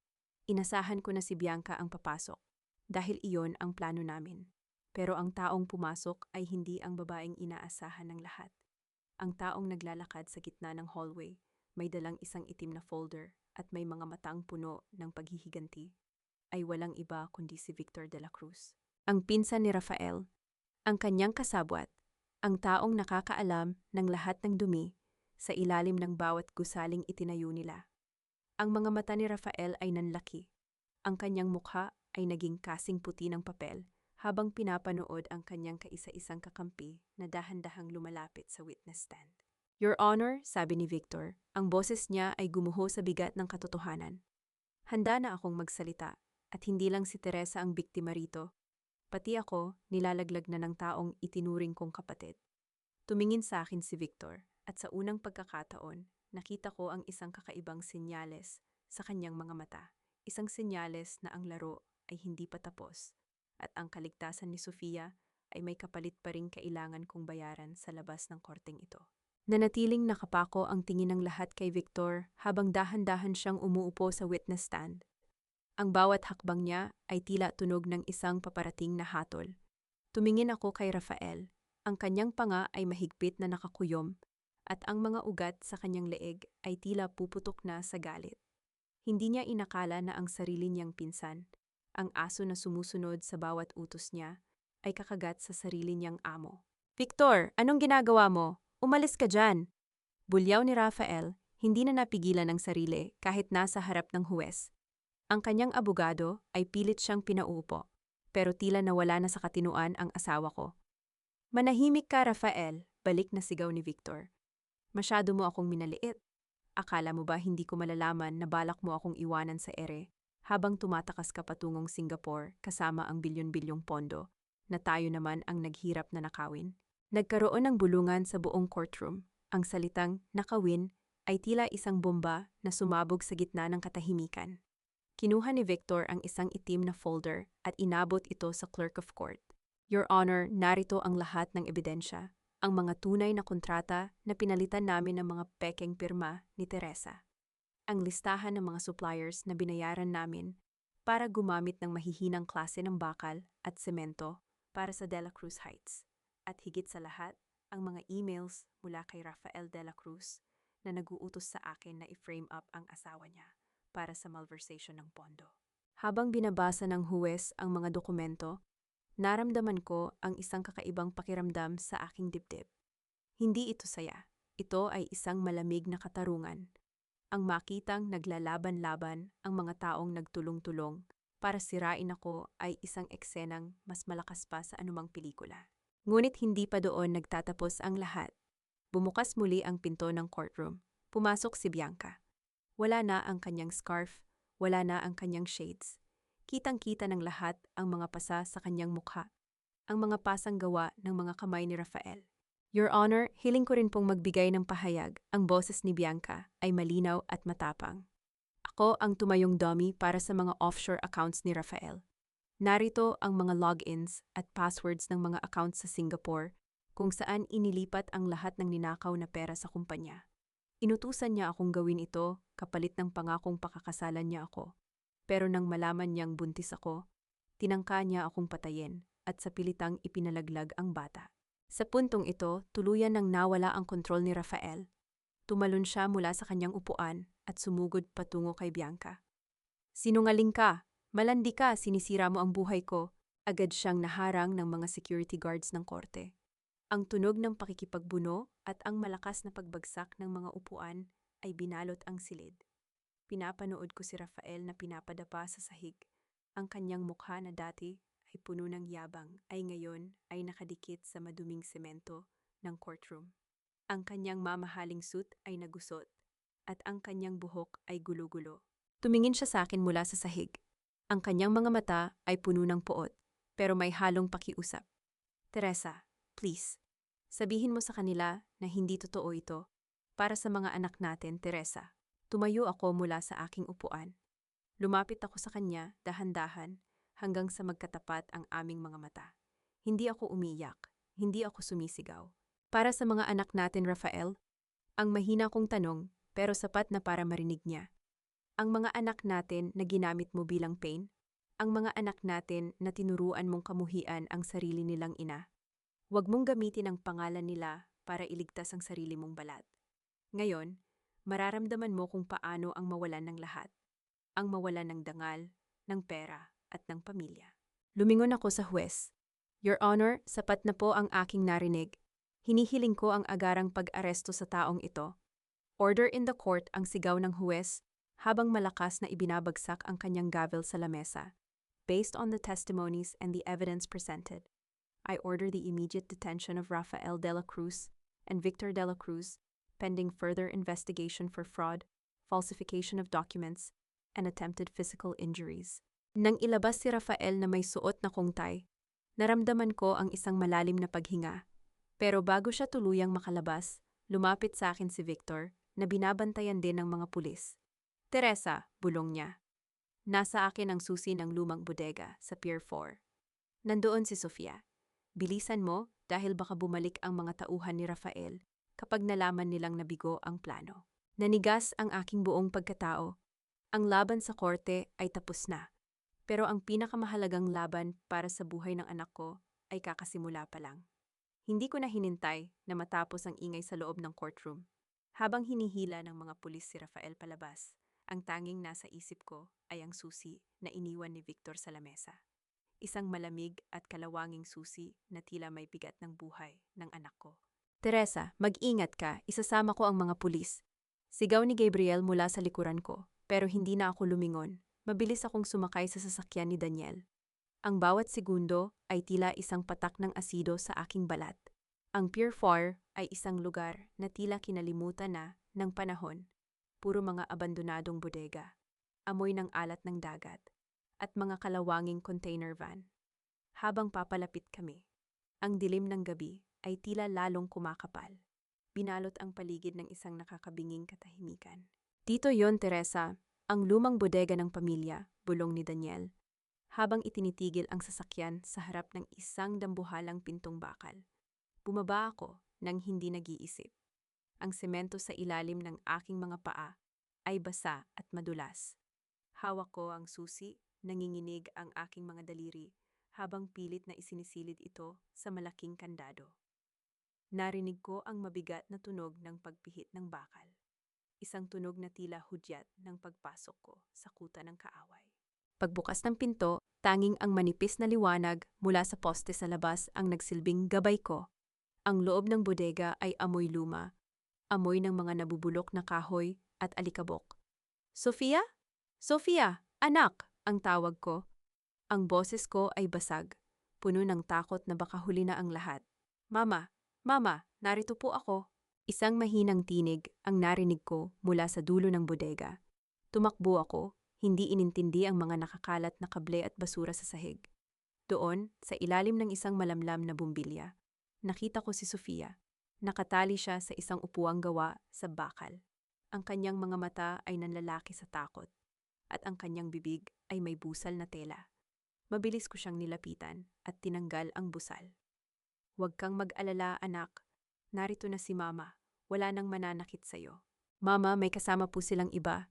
Inasahan ko na si Bianca ang papasok, dahil iyon ang plano namin. Pero ang taong pumasok ay hindi ang babaeng inaasahan ng lahat. Ang taong naglalakad sa gitna ng hallway, may dalang isang itim na folder at may mga matang puno ng paghihiganti, ay walang iba kundi si Victor De La Cruz. Ang pinsan ni Rafael, ang kanyang kasabwat, ang taong nakakaalam ng lahat ng dumi sa ilalim ng bawat gusaling itinayo nila. Ang mga mata ni Rafael ay nanlaki. Ang kanyang mukha ay naging kasing puti ng papel habang pinapanood ang kanyang kaisa-isang kakampi na dahan-dahang lumalapit sa witness stand. Your Honor, sabi ni Victor, ang boses niya ay gumuho sa bigat ng katotohanan. Handa na akong magsalita at hindi lang si Teresa ang biktima rito. Pati ako, nilalaglag na ng taong itinuring kong kapatid. Tumingin sa akin si Victor at sa unang pagkakataon, nakita ko ang isang kakaibang senyales sa kanyang mga mata. Isang senyales na ang laro ay hindi pa tapos at ang kaligtasan ni Sofia ay may kapalit pa ring kailangan kong bayaran sa labas ng korteng ito. Nanatiling nakapako ang tingin ng lahat kay Victor habang dahan-dahan siyang umuupo sa witness stand. Ang bawat hakbang niya ay tila tunog ng isang paparating na hatol. Tumingin ako kay Rafael. Ang kanyang panga ay mahigpit na nakakuyom at ang mga ugat sa kanyang leeg ay tila puputok na sa galit. Hindi niya inakala na ang sarili niyang pinsan, ang aso na sumusunod sa bawat utos niya, ay kakagat sa sarili niyang amo. Victor, anong ginagawa mo? Umalis ka dyan! Bulyaw ni Rafael, hindi na napigilan ang sarili kahit nasa harap ng huwes. Ang kanyang abogado ay pilit siyang pinauupo, pero tila nawala na sa katinuan ang asawa ko. Manahimik ka, Rafael, balik na sigaw ni Victor. Masyado mo akong minaliit. Akala mo ba hindi ko malalaman na balak mo akong iwanan sa ere habang tumatakas ka patungong Singapore kasama ang bilyon-bilyong pondo na tayo naman ang naghirap na nakawin? Nagkaroon ng bulungan sa buong courtroom. Ang salitang nakawin ay tila isang bomba na sumabog sa gitna ng katahimikan. Kinuha ni Victor ang isang itim na folder at inabot ito sa clerk of court. Your Honor, narito ang lahat ng ebidensya, ang mga tunay na kontrata na pinalitan namin ng mga pekeng pirma ni Teresa. Ang listahan ng mga suppliers na binayaran namin para gumamit ng mahihinang klase ng bakal at semento para sa De La Cruz Heights. At higit sa lahat, ang mga emails mula kay Rafael De La Cruz na nag-uutos sa akin na i-frame up ang asawa niya para sa malversation ng pondo. Habang binabasa ng huwes ang mga dokumento, naramdaman ko ang isang kakaibang pakiramdam sa aking dibdib. Hindi ito saya. Ito ay isang malamig na katarungan. Ang makitang naglalaban-laban ang mga taong nagtulong-tulong para sirain ako ay isang eksenang mas malakas pa sa anumang pelikula. Ngunit hindi pa doon nagtatapos ang lahat. Bumukas muli ang pinto ng courtroom. Pumasok si Bianca. Wala na ang kanyang scarf, wala na ang kanyang shades. Kitang-kita ng lahat ang mga pasa sa kanyang mukha, ang mga pasang gawa ng mga kamay ni Rafael. Your Honor, hiling ko rin pong magbigay ng pahayag. Ang boses ni Bianca ay malinaw at matapang. Ako ang tumayong dummy para sa mga offshore accounts ni Rafael. Narito ang mga logins at passwords ng mga accounts sa Singapore kung saan inilipat ang lahat ng ninakaw na pera sa kumpanya. Inutusan niya akong gawin ito kapalit ng pangakong pakakasalan niya ako. Pero nang malaman niyang buntis ako, tinangka niya akong patayin at sa pilitang ipinalaglag ang bata. Sa puntong ito, tuluyan nang nawala ang kontrol ni Rafael. Tumalon siya mula sa kanyang upuan at sumugod patungo kay Bianca. Sinungaling ka! Malandi ka! Sinisira mo ang buhay ko! Agad siyang naharang ng mga security guards ng korte. Ang tunog ng pakikipagbuno at ang malakas na pagbagsak ng mga upuan ay binalot ang silid. Pinapanood ko si Rafael na pinapadapa sa sahig. Ang kanyang mukha na dati ay puno ng yabang ay ngayon ay nakadikit sa maduming semento ng courtroom. Ang kanyang mamahaling suit ay nagusot at ang kanyang buhok ay gulo-gulo. Tumingin siya sa akin mula sa sahig. Ang kanyang mga mata ay puno ng poot pero may halong pakiusap. Teresa, please, sabihin mo sa kanila na hindi totoo ito. Para sa mga anak natin, Teresa. Tumayo ako mula sa aking upuan. Lumapit ako sa kanya, dahan-dahan, hanggang sa magkatapat ang aming mga mata. Hindi ako umiyak, hindi ako sumisigaw. Para sa mga anak natin, Rafael, ang mahina kong tanong, pero sapat na para marinig niya. Ang mga anak natin na ginamit mo bilang pain, ang mga anak natin na tinuruan mong kamuhian ang sarili nilang ina. Huwag mong gamitin ang pangalan nila para iligtas ang sarili mong balat. Ngayon, mararamdaman mo kung paano ang mawalan ng lahat. Ang mawalan ng dangal, ng pera, at ng pamilya. Lumingon ako sa huwes. Your Honor, sapat na po ang aking narinig. Hinihiling ko ang agarang pag-aresto sa taong ito. Order in the court ang sigaw ng huwes habang malakas na ibinabagsak ang kanyang gavel sa lamesa. Based on the testimonies and the evidence presented, I order the immediate detention of Rafael de la Cruz and Victor de la Cruz, pending further investigation for fraud, falsification of documents, and attempted physical injuries. Nang ilabas si Rafael na may suot na kungtay, naramdaman ko ang isang malalim na paghinga. Pero bago siya tuluyang makalabas, lumapit sa akin si Victor na binabantayan din ng mga pulis. Teresa, bulong niya. Nasa akin ang susi ng lumang bodega sa Pier 4. Nandoon si Sofia. Bilisan mo dahil baka bumalik ang mga tauhan ni Rafael kapag nalaman nilang nabigo ang plano. Nanigas ang aking buong pagkatao. Ang laban sa korte ay tapos na. Pero ang pinakamahalagang laban para sa buhay ng anak ko ay kakasimula pa lang. Hindi ko na hinintay na matapos ang ingay sa loob ng courtroom. Habang hinihila ng mga pulis si Rafael palabas, ang tanging nasa isip ko ay ang susi na iniwan ni Victor sa lamesa. Isang malamig at kalawanging susi na tila may bigat ng buhay ng anak ko. Teresa, mag-ingat ka, isasama ko ang mga pulis. Sigaw ni Gabriel mula sa likuran ko, pero hindi na ako lumingon. Mabilis akong sumakay sa sasakyan ni Daniel. Ang bawat segundo ay tila isang patak ng asido sa aking balat. Ang Pier 4 ay isang lugar na tila kinalimutan na ng panahon. Puro mga abandonadong bodega, amoy ng alat ng dagat, at mga kalawanging container van. Habang papalapit kami, ang dilim ng gabi ay tila lalong kumakapal. Binalot ang paligid ng isang nakakabinging katahimikan. Dito yon, Teresa, ang lumang bodega ng pamilya, bulong ni Daniel. Habang itinitigil ang sasakyan sa harap ng isang dambuhalang pintong bakal. Bumaba ako nang hindi nag-iisip. Ang semento sa ilalim ng aking mga paa ay basa at madulas. Hawak ko ang susi, nanginginig ang aking mga daliri habang pilit na isinisilid ito sa malaking kandado. Narinig ko ang mabigat na tunog ng pagpihit ng bakal. Isang tunog na tila hudyat ng pagpasok ko sa kuta ng kaaway. Pagbukas ng pinto, tanging ang manipis na liwanag mula sa poste sa labas ang nagsilbing gabay ko. Ang loob ng bodega ay amoy luma, amoy ng mga nabubulok na kahoy at alikabok. Sofia? Sofia, anak, ang tawag ko. Ang boses ko ay basag, puno ng takot na baka huli na ang lahat. Mama, Mama, narito po ako. Isang mahinang tinig ang narinig ko mula sa dulo ng bodega. Tumakbo ako, hindi inintindi ang mga nakakalat na kable at basura sa sahig. Doon, sa ilalim ng isang malamlam na bumbilya, nakita ko si Sofia. Nakatali siya sa isang upuang gawa sa bakal. Ang kanyang mga mata ay nanlalaki sa takot, at ang kanyang bibig ay may busal na tela. Mabilis ko siyang nilapitan at tinanggal ang busal. Huwag kang mag-alala, anak. Narito na si Mama. Wala nang mananakit sa'yo. Mama, may kasama po silang iba.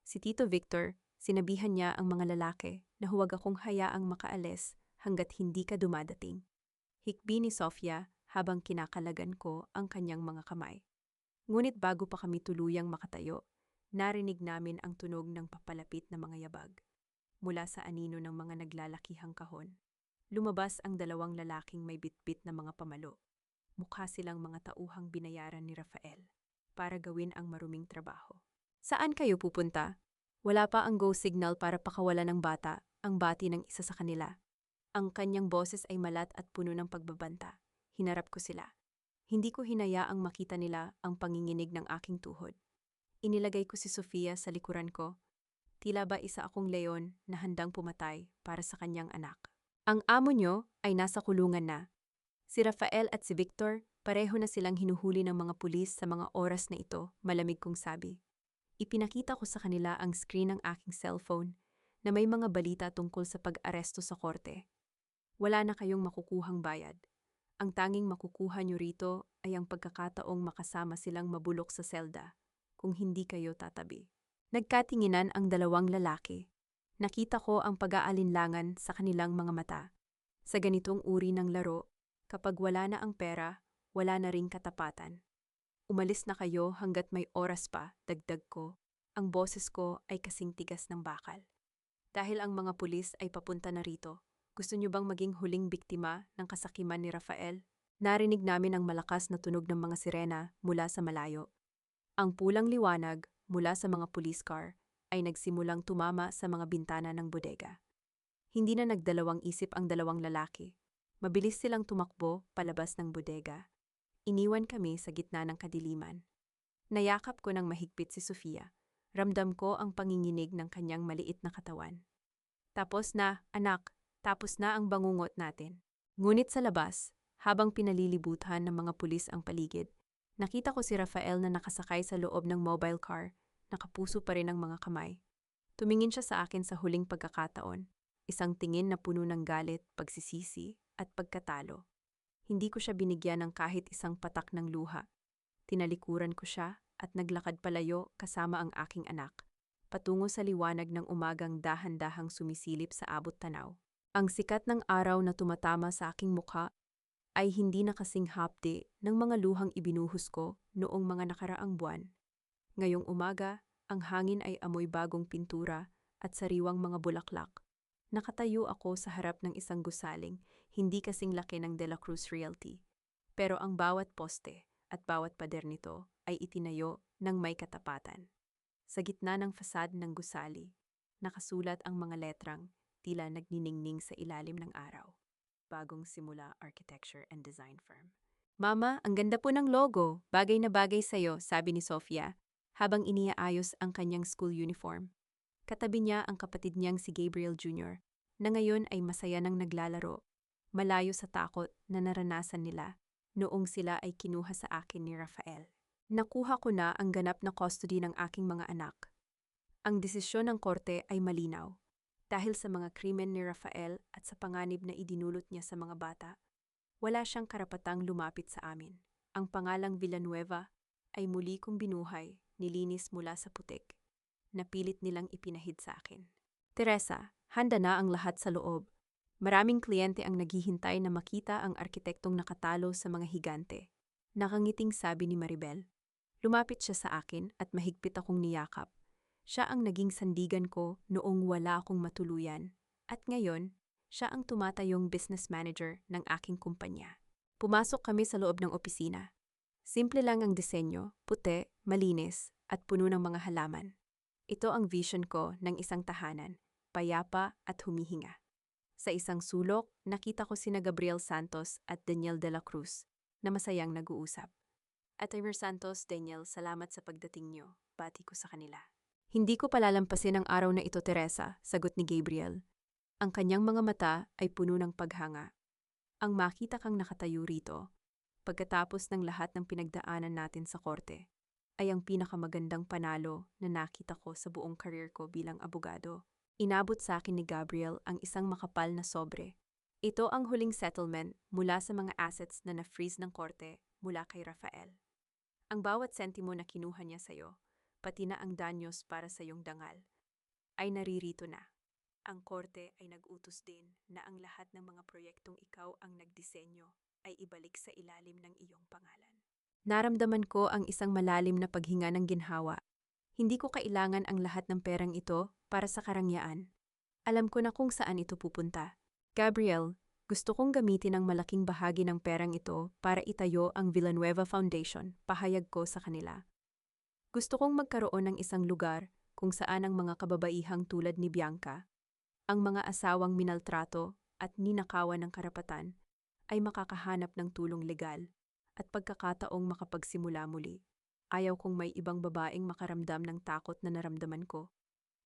Si Tito Victor, sinabihan niya ang mga lalaki na huwag akong hayaang makaalis hanggat hindi ka dumadating. Hikbi ni Sofia habang kinakalagan ko ang kanyang mga kamay. Ngunit bago pa kami tuluyang makatayo, narinig namin ang tunog ng papalapit na mga yabag. Mula sa anino ng mga naglalakihang kahon, lumabas ang dalawang lalaking may bitbit na mga pamalo. Mukha silang mga tauhang binayaran ni Rafael para gawin ang maruming trabaho. Saan kayo pupunta? Wala pa ang go signal para pakawalan ng bata, ang bati ng isa sa kanila. Ang kanyang boses ay malat at puno ng pagbabanta. Hinarap ko sila. Hindi ko hinayaang makita nila ang panginginig ng aking tuhod. Inilagay ko si Sofia sa likuran ko. Tila ba isa akong leon na handang pumatay para sa kanyang anak. Ang amo nyo ay nasa kulungan na. Si Rafael at si Victor, pareho na silang hinuhuli ng mga pulis sa mga oras na ito, malamig kong sabi. Ipinakita ko sa kanila ang screen ng aking cellphone na may mga balita tungkol sa pag-aresto sa korte. Wala na kayong makukuhang bayad. Ang tanging makukuha nyo rito ay ang pagkakataong makasama silang mabulok sa selda kung hindi kayo tatabi. Nagkatinginan ang dalawang lalaki. Nakita ko ang pag-aalinlangan sa kanilang mga mata. Sa ganitong uri ng laro, kapag wala na ang pera, wala na ring katapatan. Umalis na kayo hanggat may oras pa, dagdag ko. Ang boses ko ay kasing tigas ng bakal. Dahil ang mga pulis ay papunta na rito, gusto nyo bang maging huling biktima ng kasakiman ni Rafael? Narinig namin ang malakas na tunog ng mga sirena mula sa malayo. Ang pulang liwanag mula sa mga police car ay nagsimulang tumama sa mga bintana ng bodega. Hindi na nagdalawang isip ang dalawang lalaki. Mabilis silang tumakbo palabas ng bodega. Iniwan kami sa gitna ng kadiliman. Nayakap ko ng mahigpit si Sofia. Ramdam ko ang panginginig ng kanyang maliit na katawan. Tapos na, anak, tapos na ang bangungot natin. Ngunit sa labas, habang pinalilibutan ng mga pulis ang paligid, nakita ko si Rafael na nakasakay sa loob ng mobile car, nakapuso pa rin ang mga kamay. Tumingin siya sa akin sa huling pagkakataon, isang tingin na puno ng galit, pagsisisi, at pagkatalo. Hindi ko siya binigyan ng kahit isang patak ng luha. Tinalikuran ko siya at naglakad palayo kasama ang aking anak, patungo sa liwanag ng umagang dahan-dahang sumisilip sa abot tanaw. Ang sikat ng araw na tumatama sa aking mukha ay hindi na kasing hapde ng mga luhang ibinuhos ko noong mga nakaraang buwan. Ngayong umaga, ang hangin ay amoy bagong pintura at sariwang mga bulaklak. Nakatayo ako sa harap ng isang gusaling, hindi kasing laki ng De La Cruz Realty. Pero ang bawat poste at bawat pader nito ay itinayo ng may katapatan. Sa gitna ng fasad ng gusali, nakasulat ang mga letrang tila nagniningning sa ilalim ng araw. Bagong simula architecture and design firm. Mama, ang ganda po ng logo. Bagay na bagay sa'yo, sabi ni Sofia, habang iniaayos ang kanyang school uniform. Katabi niya ang kapatid niyang si Gabriel Jr., na ngayon ay masaya nang naglalaro, malayo sa takot na naranasan nila noong sila ay kinuha sa akin ni Rafael. Nakuha ko na ang ganap na custody ng aking mga anak. Ang desisyon ng korte ay malinaw. Dahil sa mga krimen ni Rafael at sa panganib na idinulot niya sa mga bata, wala siyang karapatang lumapit sa amin. Ang pangalang Villanueva ay muli kong binuhay, nilinis mula sa putik. Napilit nilang ipinahid sa akin. Teresa, handa na ang lahat sa loob. Maraming kliyente ang naghihintay na makita ang arkitektong nakatalo sa mga higante. Nakangiting sabi ni Maribel. Lumapit siya sa akin at mahigpit akong niyakap. Siya ang naging sandigan ko noong wala akong matuluyan. At ngayon, siya ang tumatayong business manager ng aking kumpanya. Pumasok kami sa loob ng opisina. Simple lang ang disenyo, puti, malinis, at puno ng mga halaman. Ito ang vision ko ng isang tahanan, payapa at humihinga. Sa isang sulok, nakita ko sina Gabriel Santos at Daniel de la Cruz na masayang nag-uusap. At Timer Santos, Daniel, salamat sa pagdating niyo. Bati ko sa kanila. Hindi ko palalampasin ang araw na ito, Teresa, sagot ni Gabriel. Ang kanyang mga mata ay puno ng paghanga. Ang makita kang nakatayo rito, pagkatapos ng lahat ng pinagdaanan natin sa korte, ay ang pinakamagandang panalo na nakita ko sa buong career ko bilang abogado. Inabot sa akin ni Gabriel ang isang makapal na sobre. Ito ang huling settlement mula sa mga assets na na-freeze ng korte mula kay Rafael. Ang bawat sentimo na kinuha niya sa'yo, pati na ang danyos para sa iyong dangal, ay naririto na. Ang korte ay nag-utos din na ang lahat ng mga proyektong ikaw ang nagdisenyo ay ibalik sa ilalim ng iyong pangalan. Naramdaman ko ang isang malalim na paghinga ng ginhawa. Hindi ko kailangan ang lahat ng perang ito para sa karangyaan. Alam ko na kung saan ito pupunta. Gabriel, gusto kong gamitin ang malaking bahagi ng perang ito para itayo ang Villanueva Foundation, pahayag ko sa kanila. Gusto kong magkaroon ng isang lugar kung saan ang mga kababaihang tulad ni Bianca, ang mga asawang minaltrato at ninakawan ng karapatan, ay makakahanap ng tulong legal at pagkakataong makapagsimula muli. Ayaw kong may ibang babaeng makaramdam ng takot na naramdaman ko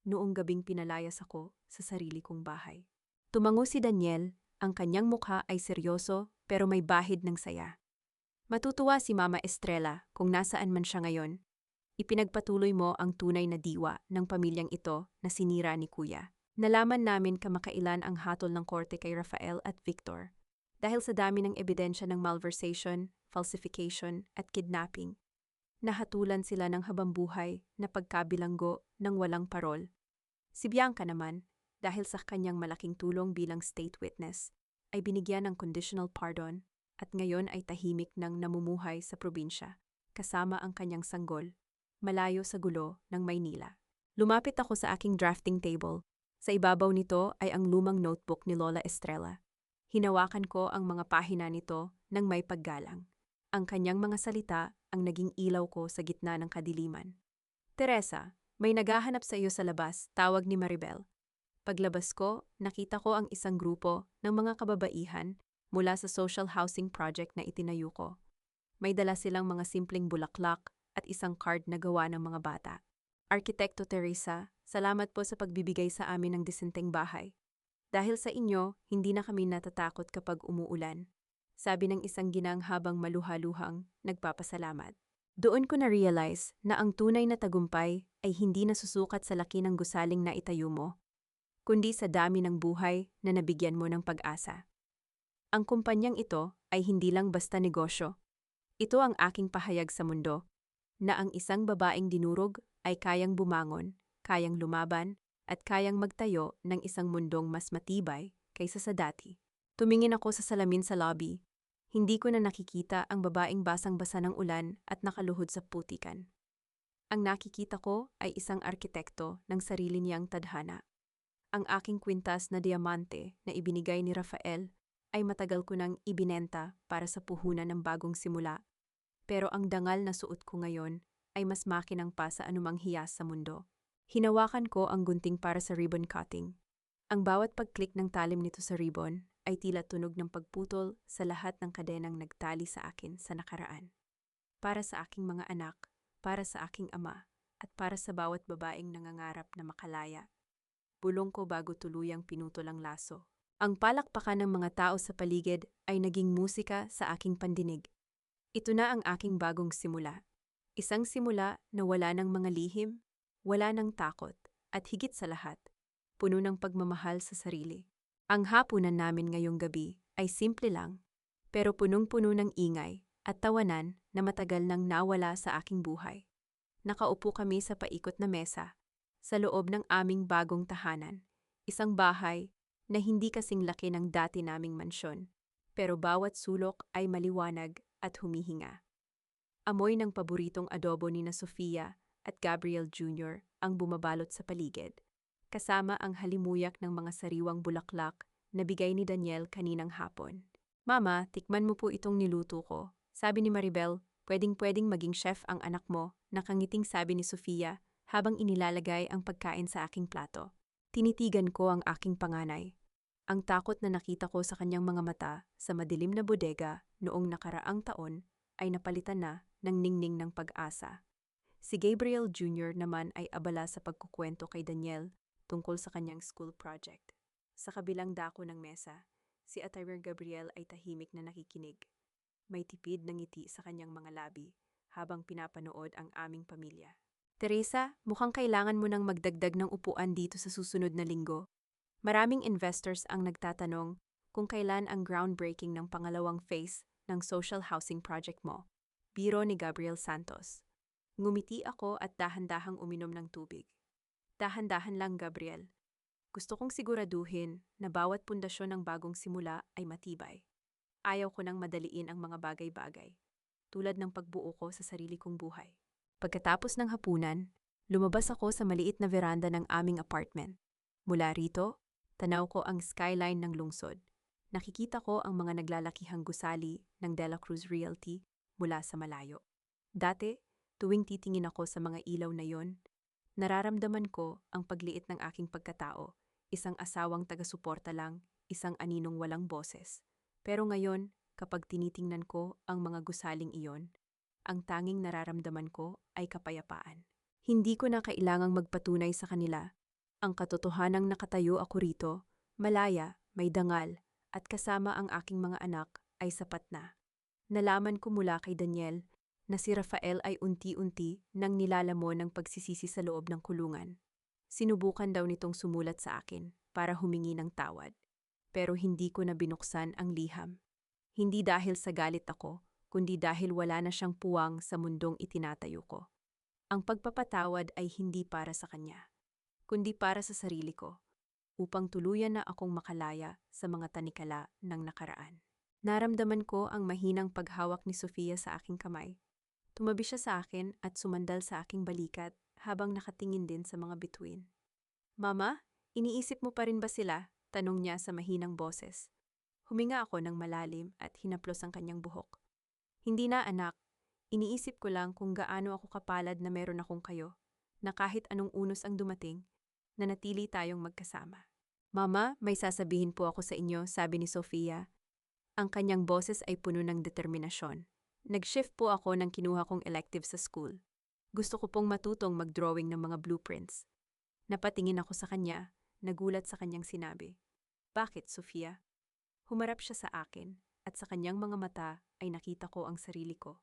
noong gabing pinalayas ako sa sarili kong bahay. Tumango si Daniel, ang kanyang mukha ay seryoso pero may bahid ng saya. Matutuwa si Mama Estrella kung nasaan man siya ngayon. Ipinagpatuloy mo ang tunay na diwa ng pamilyang ito na sinira ni Kuya. Nalaman namin kamakailan ang hatol ng korte kay Rafael at Victor. Dahil sa dami ng ebidensya ng malversation, falsification at kidnapping, nahatulan sila ng habambuhay na pagkabilanggo ng walang parol. Si Bianca naman, dahil sa kanyang malaking tulong bilang state witness, ay binigyan ng conditional pardon at ngayon ay tahimik ng namumuhay sa probinsya, kasama ang kanyang sanggol, malayo sa gulo ng Maynila. Lumapit ako sa aking drafting table. Sa ibabaw nito ay ang lumang notebook ni Lola Estrella. Hinawakan ko ang mga pahina nito ng may paggalang. Ang kanyang mga salita ang naging ilaw ko sa gitna ng kadiliman. Teresa, may naghahanap sa iyo sa labas, tawag ni Maribel. Paglabas ko, nakita ko ang isang grupo ng mga kababaihan mula sa social housing project na itinayo ko. May dala silang mga simpleng bulaklak at isang card na gawa ng mga bata. Arkitekto Teresa, salamat po sa pagbibigay sa amin ng disenteng bahay. Dahil sa inyo, hindi na kami natatakot kapag umuulan. Sabi ng isang ginang habang maluha-luhang nagpapasalamat. Doon ko na-realize na ang tunay na tagumpay ay hindi nasusukat sa laki ng gusaling na itayo mo, kundi sa dami ng buhay na nabigyan mo ng pag-asa. Ang kumpanyang ito ay hindi lang basta negosyo. Ito ang aking pahayag sa mundo, na ang isang babaeng dinurog ay kayang bumangon, kayang lumaban, at kayang magtayo ng isang mundong mas matibay kaysa sa dati. Tumingin ako sa salamin sa lobby. Hindi ko na nakikita ang babaeng basang-basa ng ulan at nakaluhod sa putikan. Ang nakikita ko ay isang arkitekto ng sarili niyang tadhana. Ang aking kwintas na diamante na ibinigay ni Rafael ay matagal ko nang ibinenta para sa puhunan ng bagong simula. Pero ang dangal na suot ko ngayon ay mas makinang pa sa anumang hiyas sa mundo. Hinawakan ko ang gunting para sa ribbon cutting. Ang bawat pag-click ng talim nito sa ribbon ay tila tunog ng pagputol sa lahat ng kadenang nagtali sa akin sa nakaraan. Para sa aking mga anak, para sa aking ama, at para sa bawat babaeng nangangarap na makalaya. Bulong ko bago tuluyang pinutol ang laso. Ang palakpakan ng mga tao sa paligid ay naging musika sa aking pandinig. Ito na ang aking bagong simula. Isang simula na wala ng mga lihim, wala ng takot, at higit sa lahat, puno ng pagmamahal sa sarili. Ang hapunan namin ngayong gabi ay simple lang, pero punong-puno ng ingay at tawanan na matagal nang nawala sa aking buhay. Nakaupo kami sa paikot na mesa, sa loob ng aming bagong tahanan, isang bahay na hindi kasing laki ng dati naming mansyon, pero bawat sulok ay maliwanag at humihinga. Amoy ng paboritong adobo ni na Sofia at Gabriel Jr. ang bumabalot sa paligid, kasama ang halimuyak ng mga sariwang bulaklak na bigay ni Daniel kaninang hapon. Mama, tikman mo po itong niluto ko. Sabi ni Maribel, pwedeng-pwedeng maging chef ang anak mo, nakangiting sabi ni Sofia habang inilalagay ang pagkain sa aking plato. Tinitigan ko ang aking panganay. Ang takot na nakita ko sa kanyang mga mata sa madilim na bodega noong nakaraang taon ay napalitan na ng ningning ng pag-asa. Si Gabriel Jr. naman ay abala sa pagkukwento kay Daniel tungkol sa kanyang school project. Sa kabilang dako ng mesa, si Atyrel Gabriel ay tahimik na nakikinig. May tipid na ngiti sa kanyang mga labi habang pinapanood ang aming pamilya. Teresa, mukhang kailangan mo nang magdagdag ng upuan dito sa susunod na linggo. Maraming investors ang nagtatanong kung kailan ang groundbreaking ng pangalawang phase ng social housing project mo. Biro ni Gabriel Santos. Ngumiti ako at dahan-dahang uminom ng tubig. Dahan-dahan lang, Gabriel. Gusto kong siguraduhin na bawat pundasyon ng bagong simula ay matibay. Ayaw ko nang madaliin ang mga bagay-bagay, tulad ng pagbuo ko sa sarili kong buhay. Pagkatapos ng hapunan, lumabas ako sa maliit na veranda ng aming apartment. Mula rito, tanaw ko ang skyline ng lungsod. Nakikita ko ang mga naglalakihang gusali ng Dela Cruz Realty mula sa malayo. Dati, tuwing titingin ako sa mga ilaw na yon, nararamdaman ko ang pagliit ng aking pagkatao, isang asawang taga-suporta lang, isang aninong walang boses. Pero ngayon, kapag tinitingnan ko ang mga gusaling iyon, ang tanging nararamdaman ko ay kapayapaan. Hindi ko na kailangang magpatunay sa kanila. Ang katotohanang nakatayo ako rito, malaya, may dangal, at kasama ang aking mga anak ay sapat na. Nalaman ko mula kay Daniel na si Rafael ay unti-unti nang nilalamon ng pagsisisi sa loob ng kulungan. Sinubukan daw nitong sumulat sa akin para humingi ng tawad. Pero hindi ko na binuksan ang liham. Hindi dahil sa galit ako, kundi dahil wala na siyang puwang sa mundong itinatayo ko. Ang pagpapatawad ay hindi para sa kanya, kundi para sa sarili ko, upang tuluyan na akong makalaya sa mga tanikala ng nakaraan. Naramdaman ko ang mahinang paghawak ni Sofia sa aking kamay. Tumabi siya sa akin at sumandal sa aking balikat habang nakatingin din sa mga bituin. Mama, iniisip mo pa rin ba sila? Tanong niya sa mahinang boses. Huminga ako ng malalim at hinaplos ang kanyang buhok. Hindi na, anak. Iniisip ko lang kung gaano ako kapalad na meron akong kayo, na kahit anong unos ang dumating, nanatili tayong magkasama. Mama, may sasabihin po ako sa inyo, sabi ni Sofia. Ang kanyang boses ay puno ng determinasyon. Nag-shift po ako ng kinuha kong elective sa school. Gusto ko pong matutong mag-drawing ng mga blueprints. Napatingin ako sa kanya, nagulat sa kanyang sinabi. Bakit, Sofia? Humarap siya sa akin at sa kanyang mga mata ay nakita ko ang sarili ko.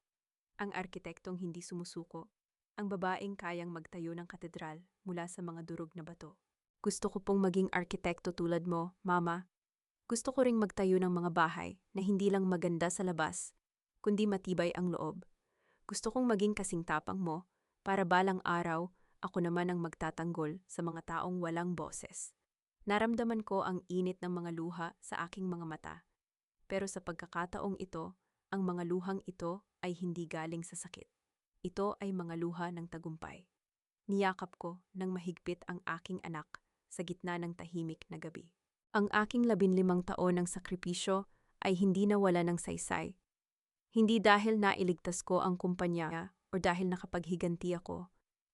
Ang arkitektong hindi sumusuko, ang babaeng kayang magtayo ng katedral mula sa mga durog na bato. Gusto ko pong maging arkitekto tulad mo, Mama. Gusto ko ring magtayo ng mga bahay na hindi lang maganda sa labas, kundi matibay ang loob. Gusto kong maging kasing tapang mo para balang araw ako naman ang magtatanggol sa mga taong walang boses. Naramdaman ko ang init ng mga luha sa aking mga mata. Pero sa pagkakataong ito, ang mga luhang ito ay hindi galing sa sakit. Ito ay mga luha ng tagumpay. Niyakap ko ng mahigpit ang aking anak sa gitna ng tahimik na gabi. Ang aking 15 taon ng sakripisyo ay hindi nawala ng saysay. Hindi dahil nailigtas ko ang kumpanya o dahil nakapaghiganti ako,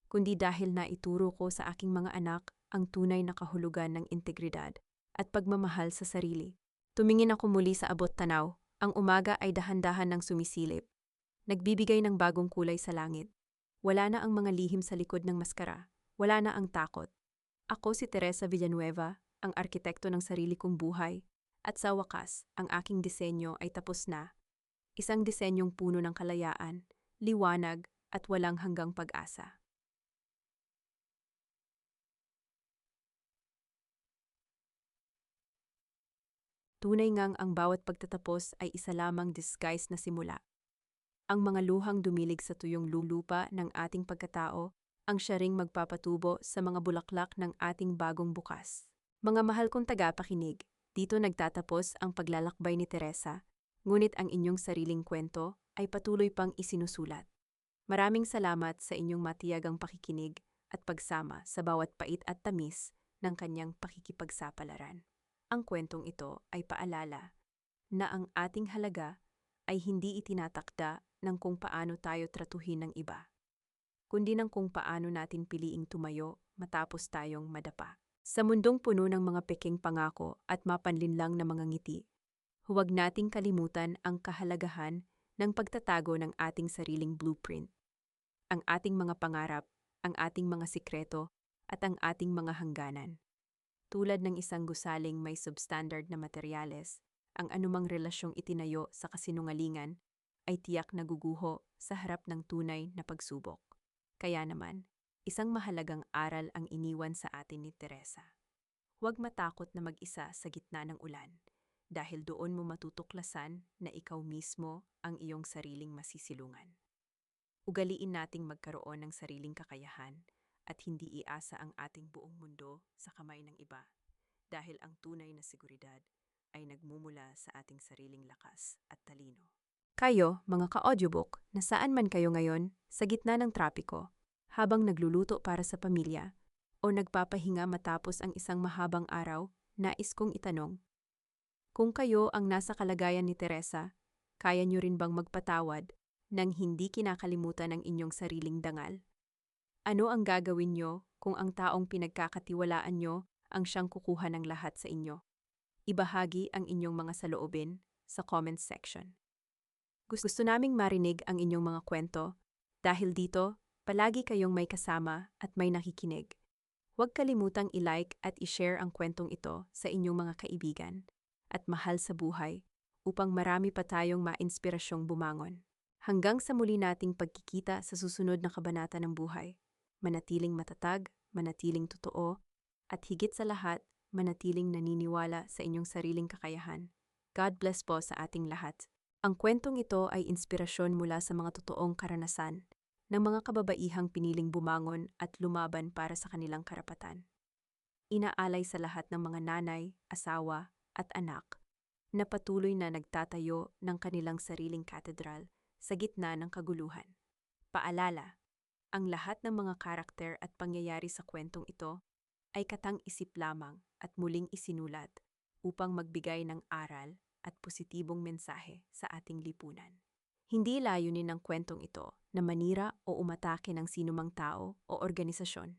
kundi dahil naituro ko sa aking mga anak ang tunay na kahulugan ng integridad at pagmamahal sa sarili. Tumingin ako muli sa abot tanaw, ang umaga ay dahan-dahan ng sumisilip. Nagbibigay ng bagong kulay sa langit. Wala na ang mga lihim sa likod ng maskara, wala na ang takot. Ako si Teresa Villanueva, ang arkitekto ng sarili kong buhay, at sa wakas, ang aking disenyo ay tapos na. Isang disenyong puno ng kalayaan, liwanag at walang hanggang pag-asa. Tunay ngang ang bawat pagtatapos ay isa lamang disguise na simula. Ang mga luhang dumilig sa tuyong lulupa ng ating pagkatao ang siya ring magpapatubo sa mga bulaklak ng ating bagong bukas. Mga mahal kong tagapakinig, dito nagtatapos ang paglalakbay ni Teresa, ngunit ang inyong sariling kwento ay patuloy pang isinusulat. Maraming salamat sa inyong matiyagang pakikinig at pagsama sa bawat pait at tamis ng kanyang pakikipagsapalaran. Ang kwentong ito ay paalala na ang ating halaga ay hindi itinatakda ng kung paano tayo tratuhin ng iba, kundi ng kung paano natin piliing tumayo matapos tayong madapa. Sa mundong puno ng mga peking pangako at mapanlinlang na mga ngiti, huwag nating kalimutan ang kahalagahan ng pagtatago ng ating sariling blueprint. Ang ating mga pangarap, ang ating mga sikreto, at ang ating mga hangganan. Tulad ng isang gusaling may substandard na materyales, ang anumang relasyong itinayo sa kasinungalingan ay tiyak na guguho sa harap ng tunay na pagsubok. Kaya naman, isang mahalagang aral ang iniwan sa atin ni Teresa. Huwag matakot na mag-isa sa gitna ng ulan, dahil doon mo matutuklasan na ikaw mismo ang iyong sariling masisilungan. Ugaliin nating magkaroon ng sariling kakayahan at hindi iasa ang ating buong mundo sa kamay ng iba, dahil ang tunay na seguridad ay nagmumula sa ating sariling lakas at talino. Kayo, mga ka-audiobook, nasaan man kayo ngayon sa gitna ng trapiko, habang nagluluto para sa pamilya o nagpapahinga matapos ang isang mahabang araw, nais kong itanong, kung kayo ang nasa kalagayan ni Teresa, kaya niyo rin bang magpatawad nang hindi kinakalimutan ang inyong sariling dangal? Ano ang gagawin niyo kung ang taong pinagkakatiwalaan niyo ang siyang kukuha ng lahat sa inyo? Ibahagi ang inyong mga saloobin sa comments section. Gusto naming marinig ang inyong mga kwento, dahil dito, palagi kayong may kasama at may nakikinig. Huwag kalimutang i-like at i-share ang kwentong ito sa inyong mga kaibigan at mahal sa buhay upang marami pa tayong mainspirasyong bumangon. Hanggang sa muli nating pagkikita sa susunod na kabanata ng buhay, manatiling matatag, manatiling totoo, at higit sa lahat, manatiling naniniwala sa inyong sariling kakayahan. God bless po sa ating lahat. Ang kwentong ito ay inspirasyon mula sa mga totoong karanasan ng mga kababaihang piniling bumangon at lumaban para sa kanilang karapatan. Inaalay sa lahat ng mga nanay, asawa, at anak na patuloy na nagtatayo ng kanilang sariling katedral sa gitna ng kaguluhan. Paalala, ang lahat ng mga karakter at pangyayari sa kwentong ito ay katang-isip lamang at muling isinulat upang magbigay ng aral at positibong mensahe sa ating lipunan. Hindi layunin ng kwentong ito na manira o umatake ng sinumang tao o organisasyon.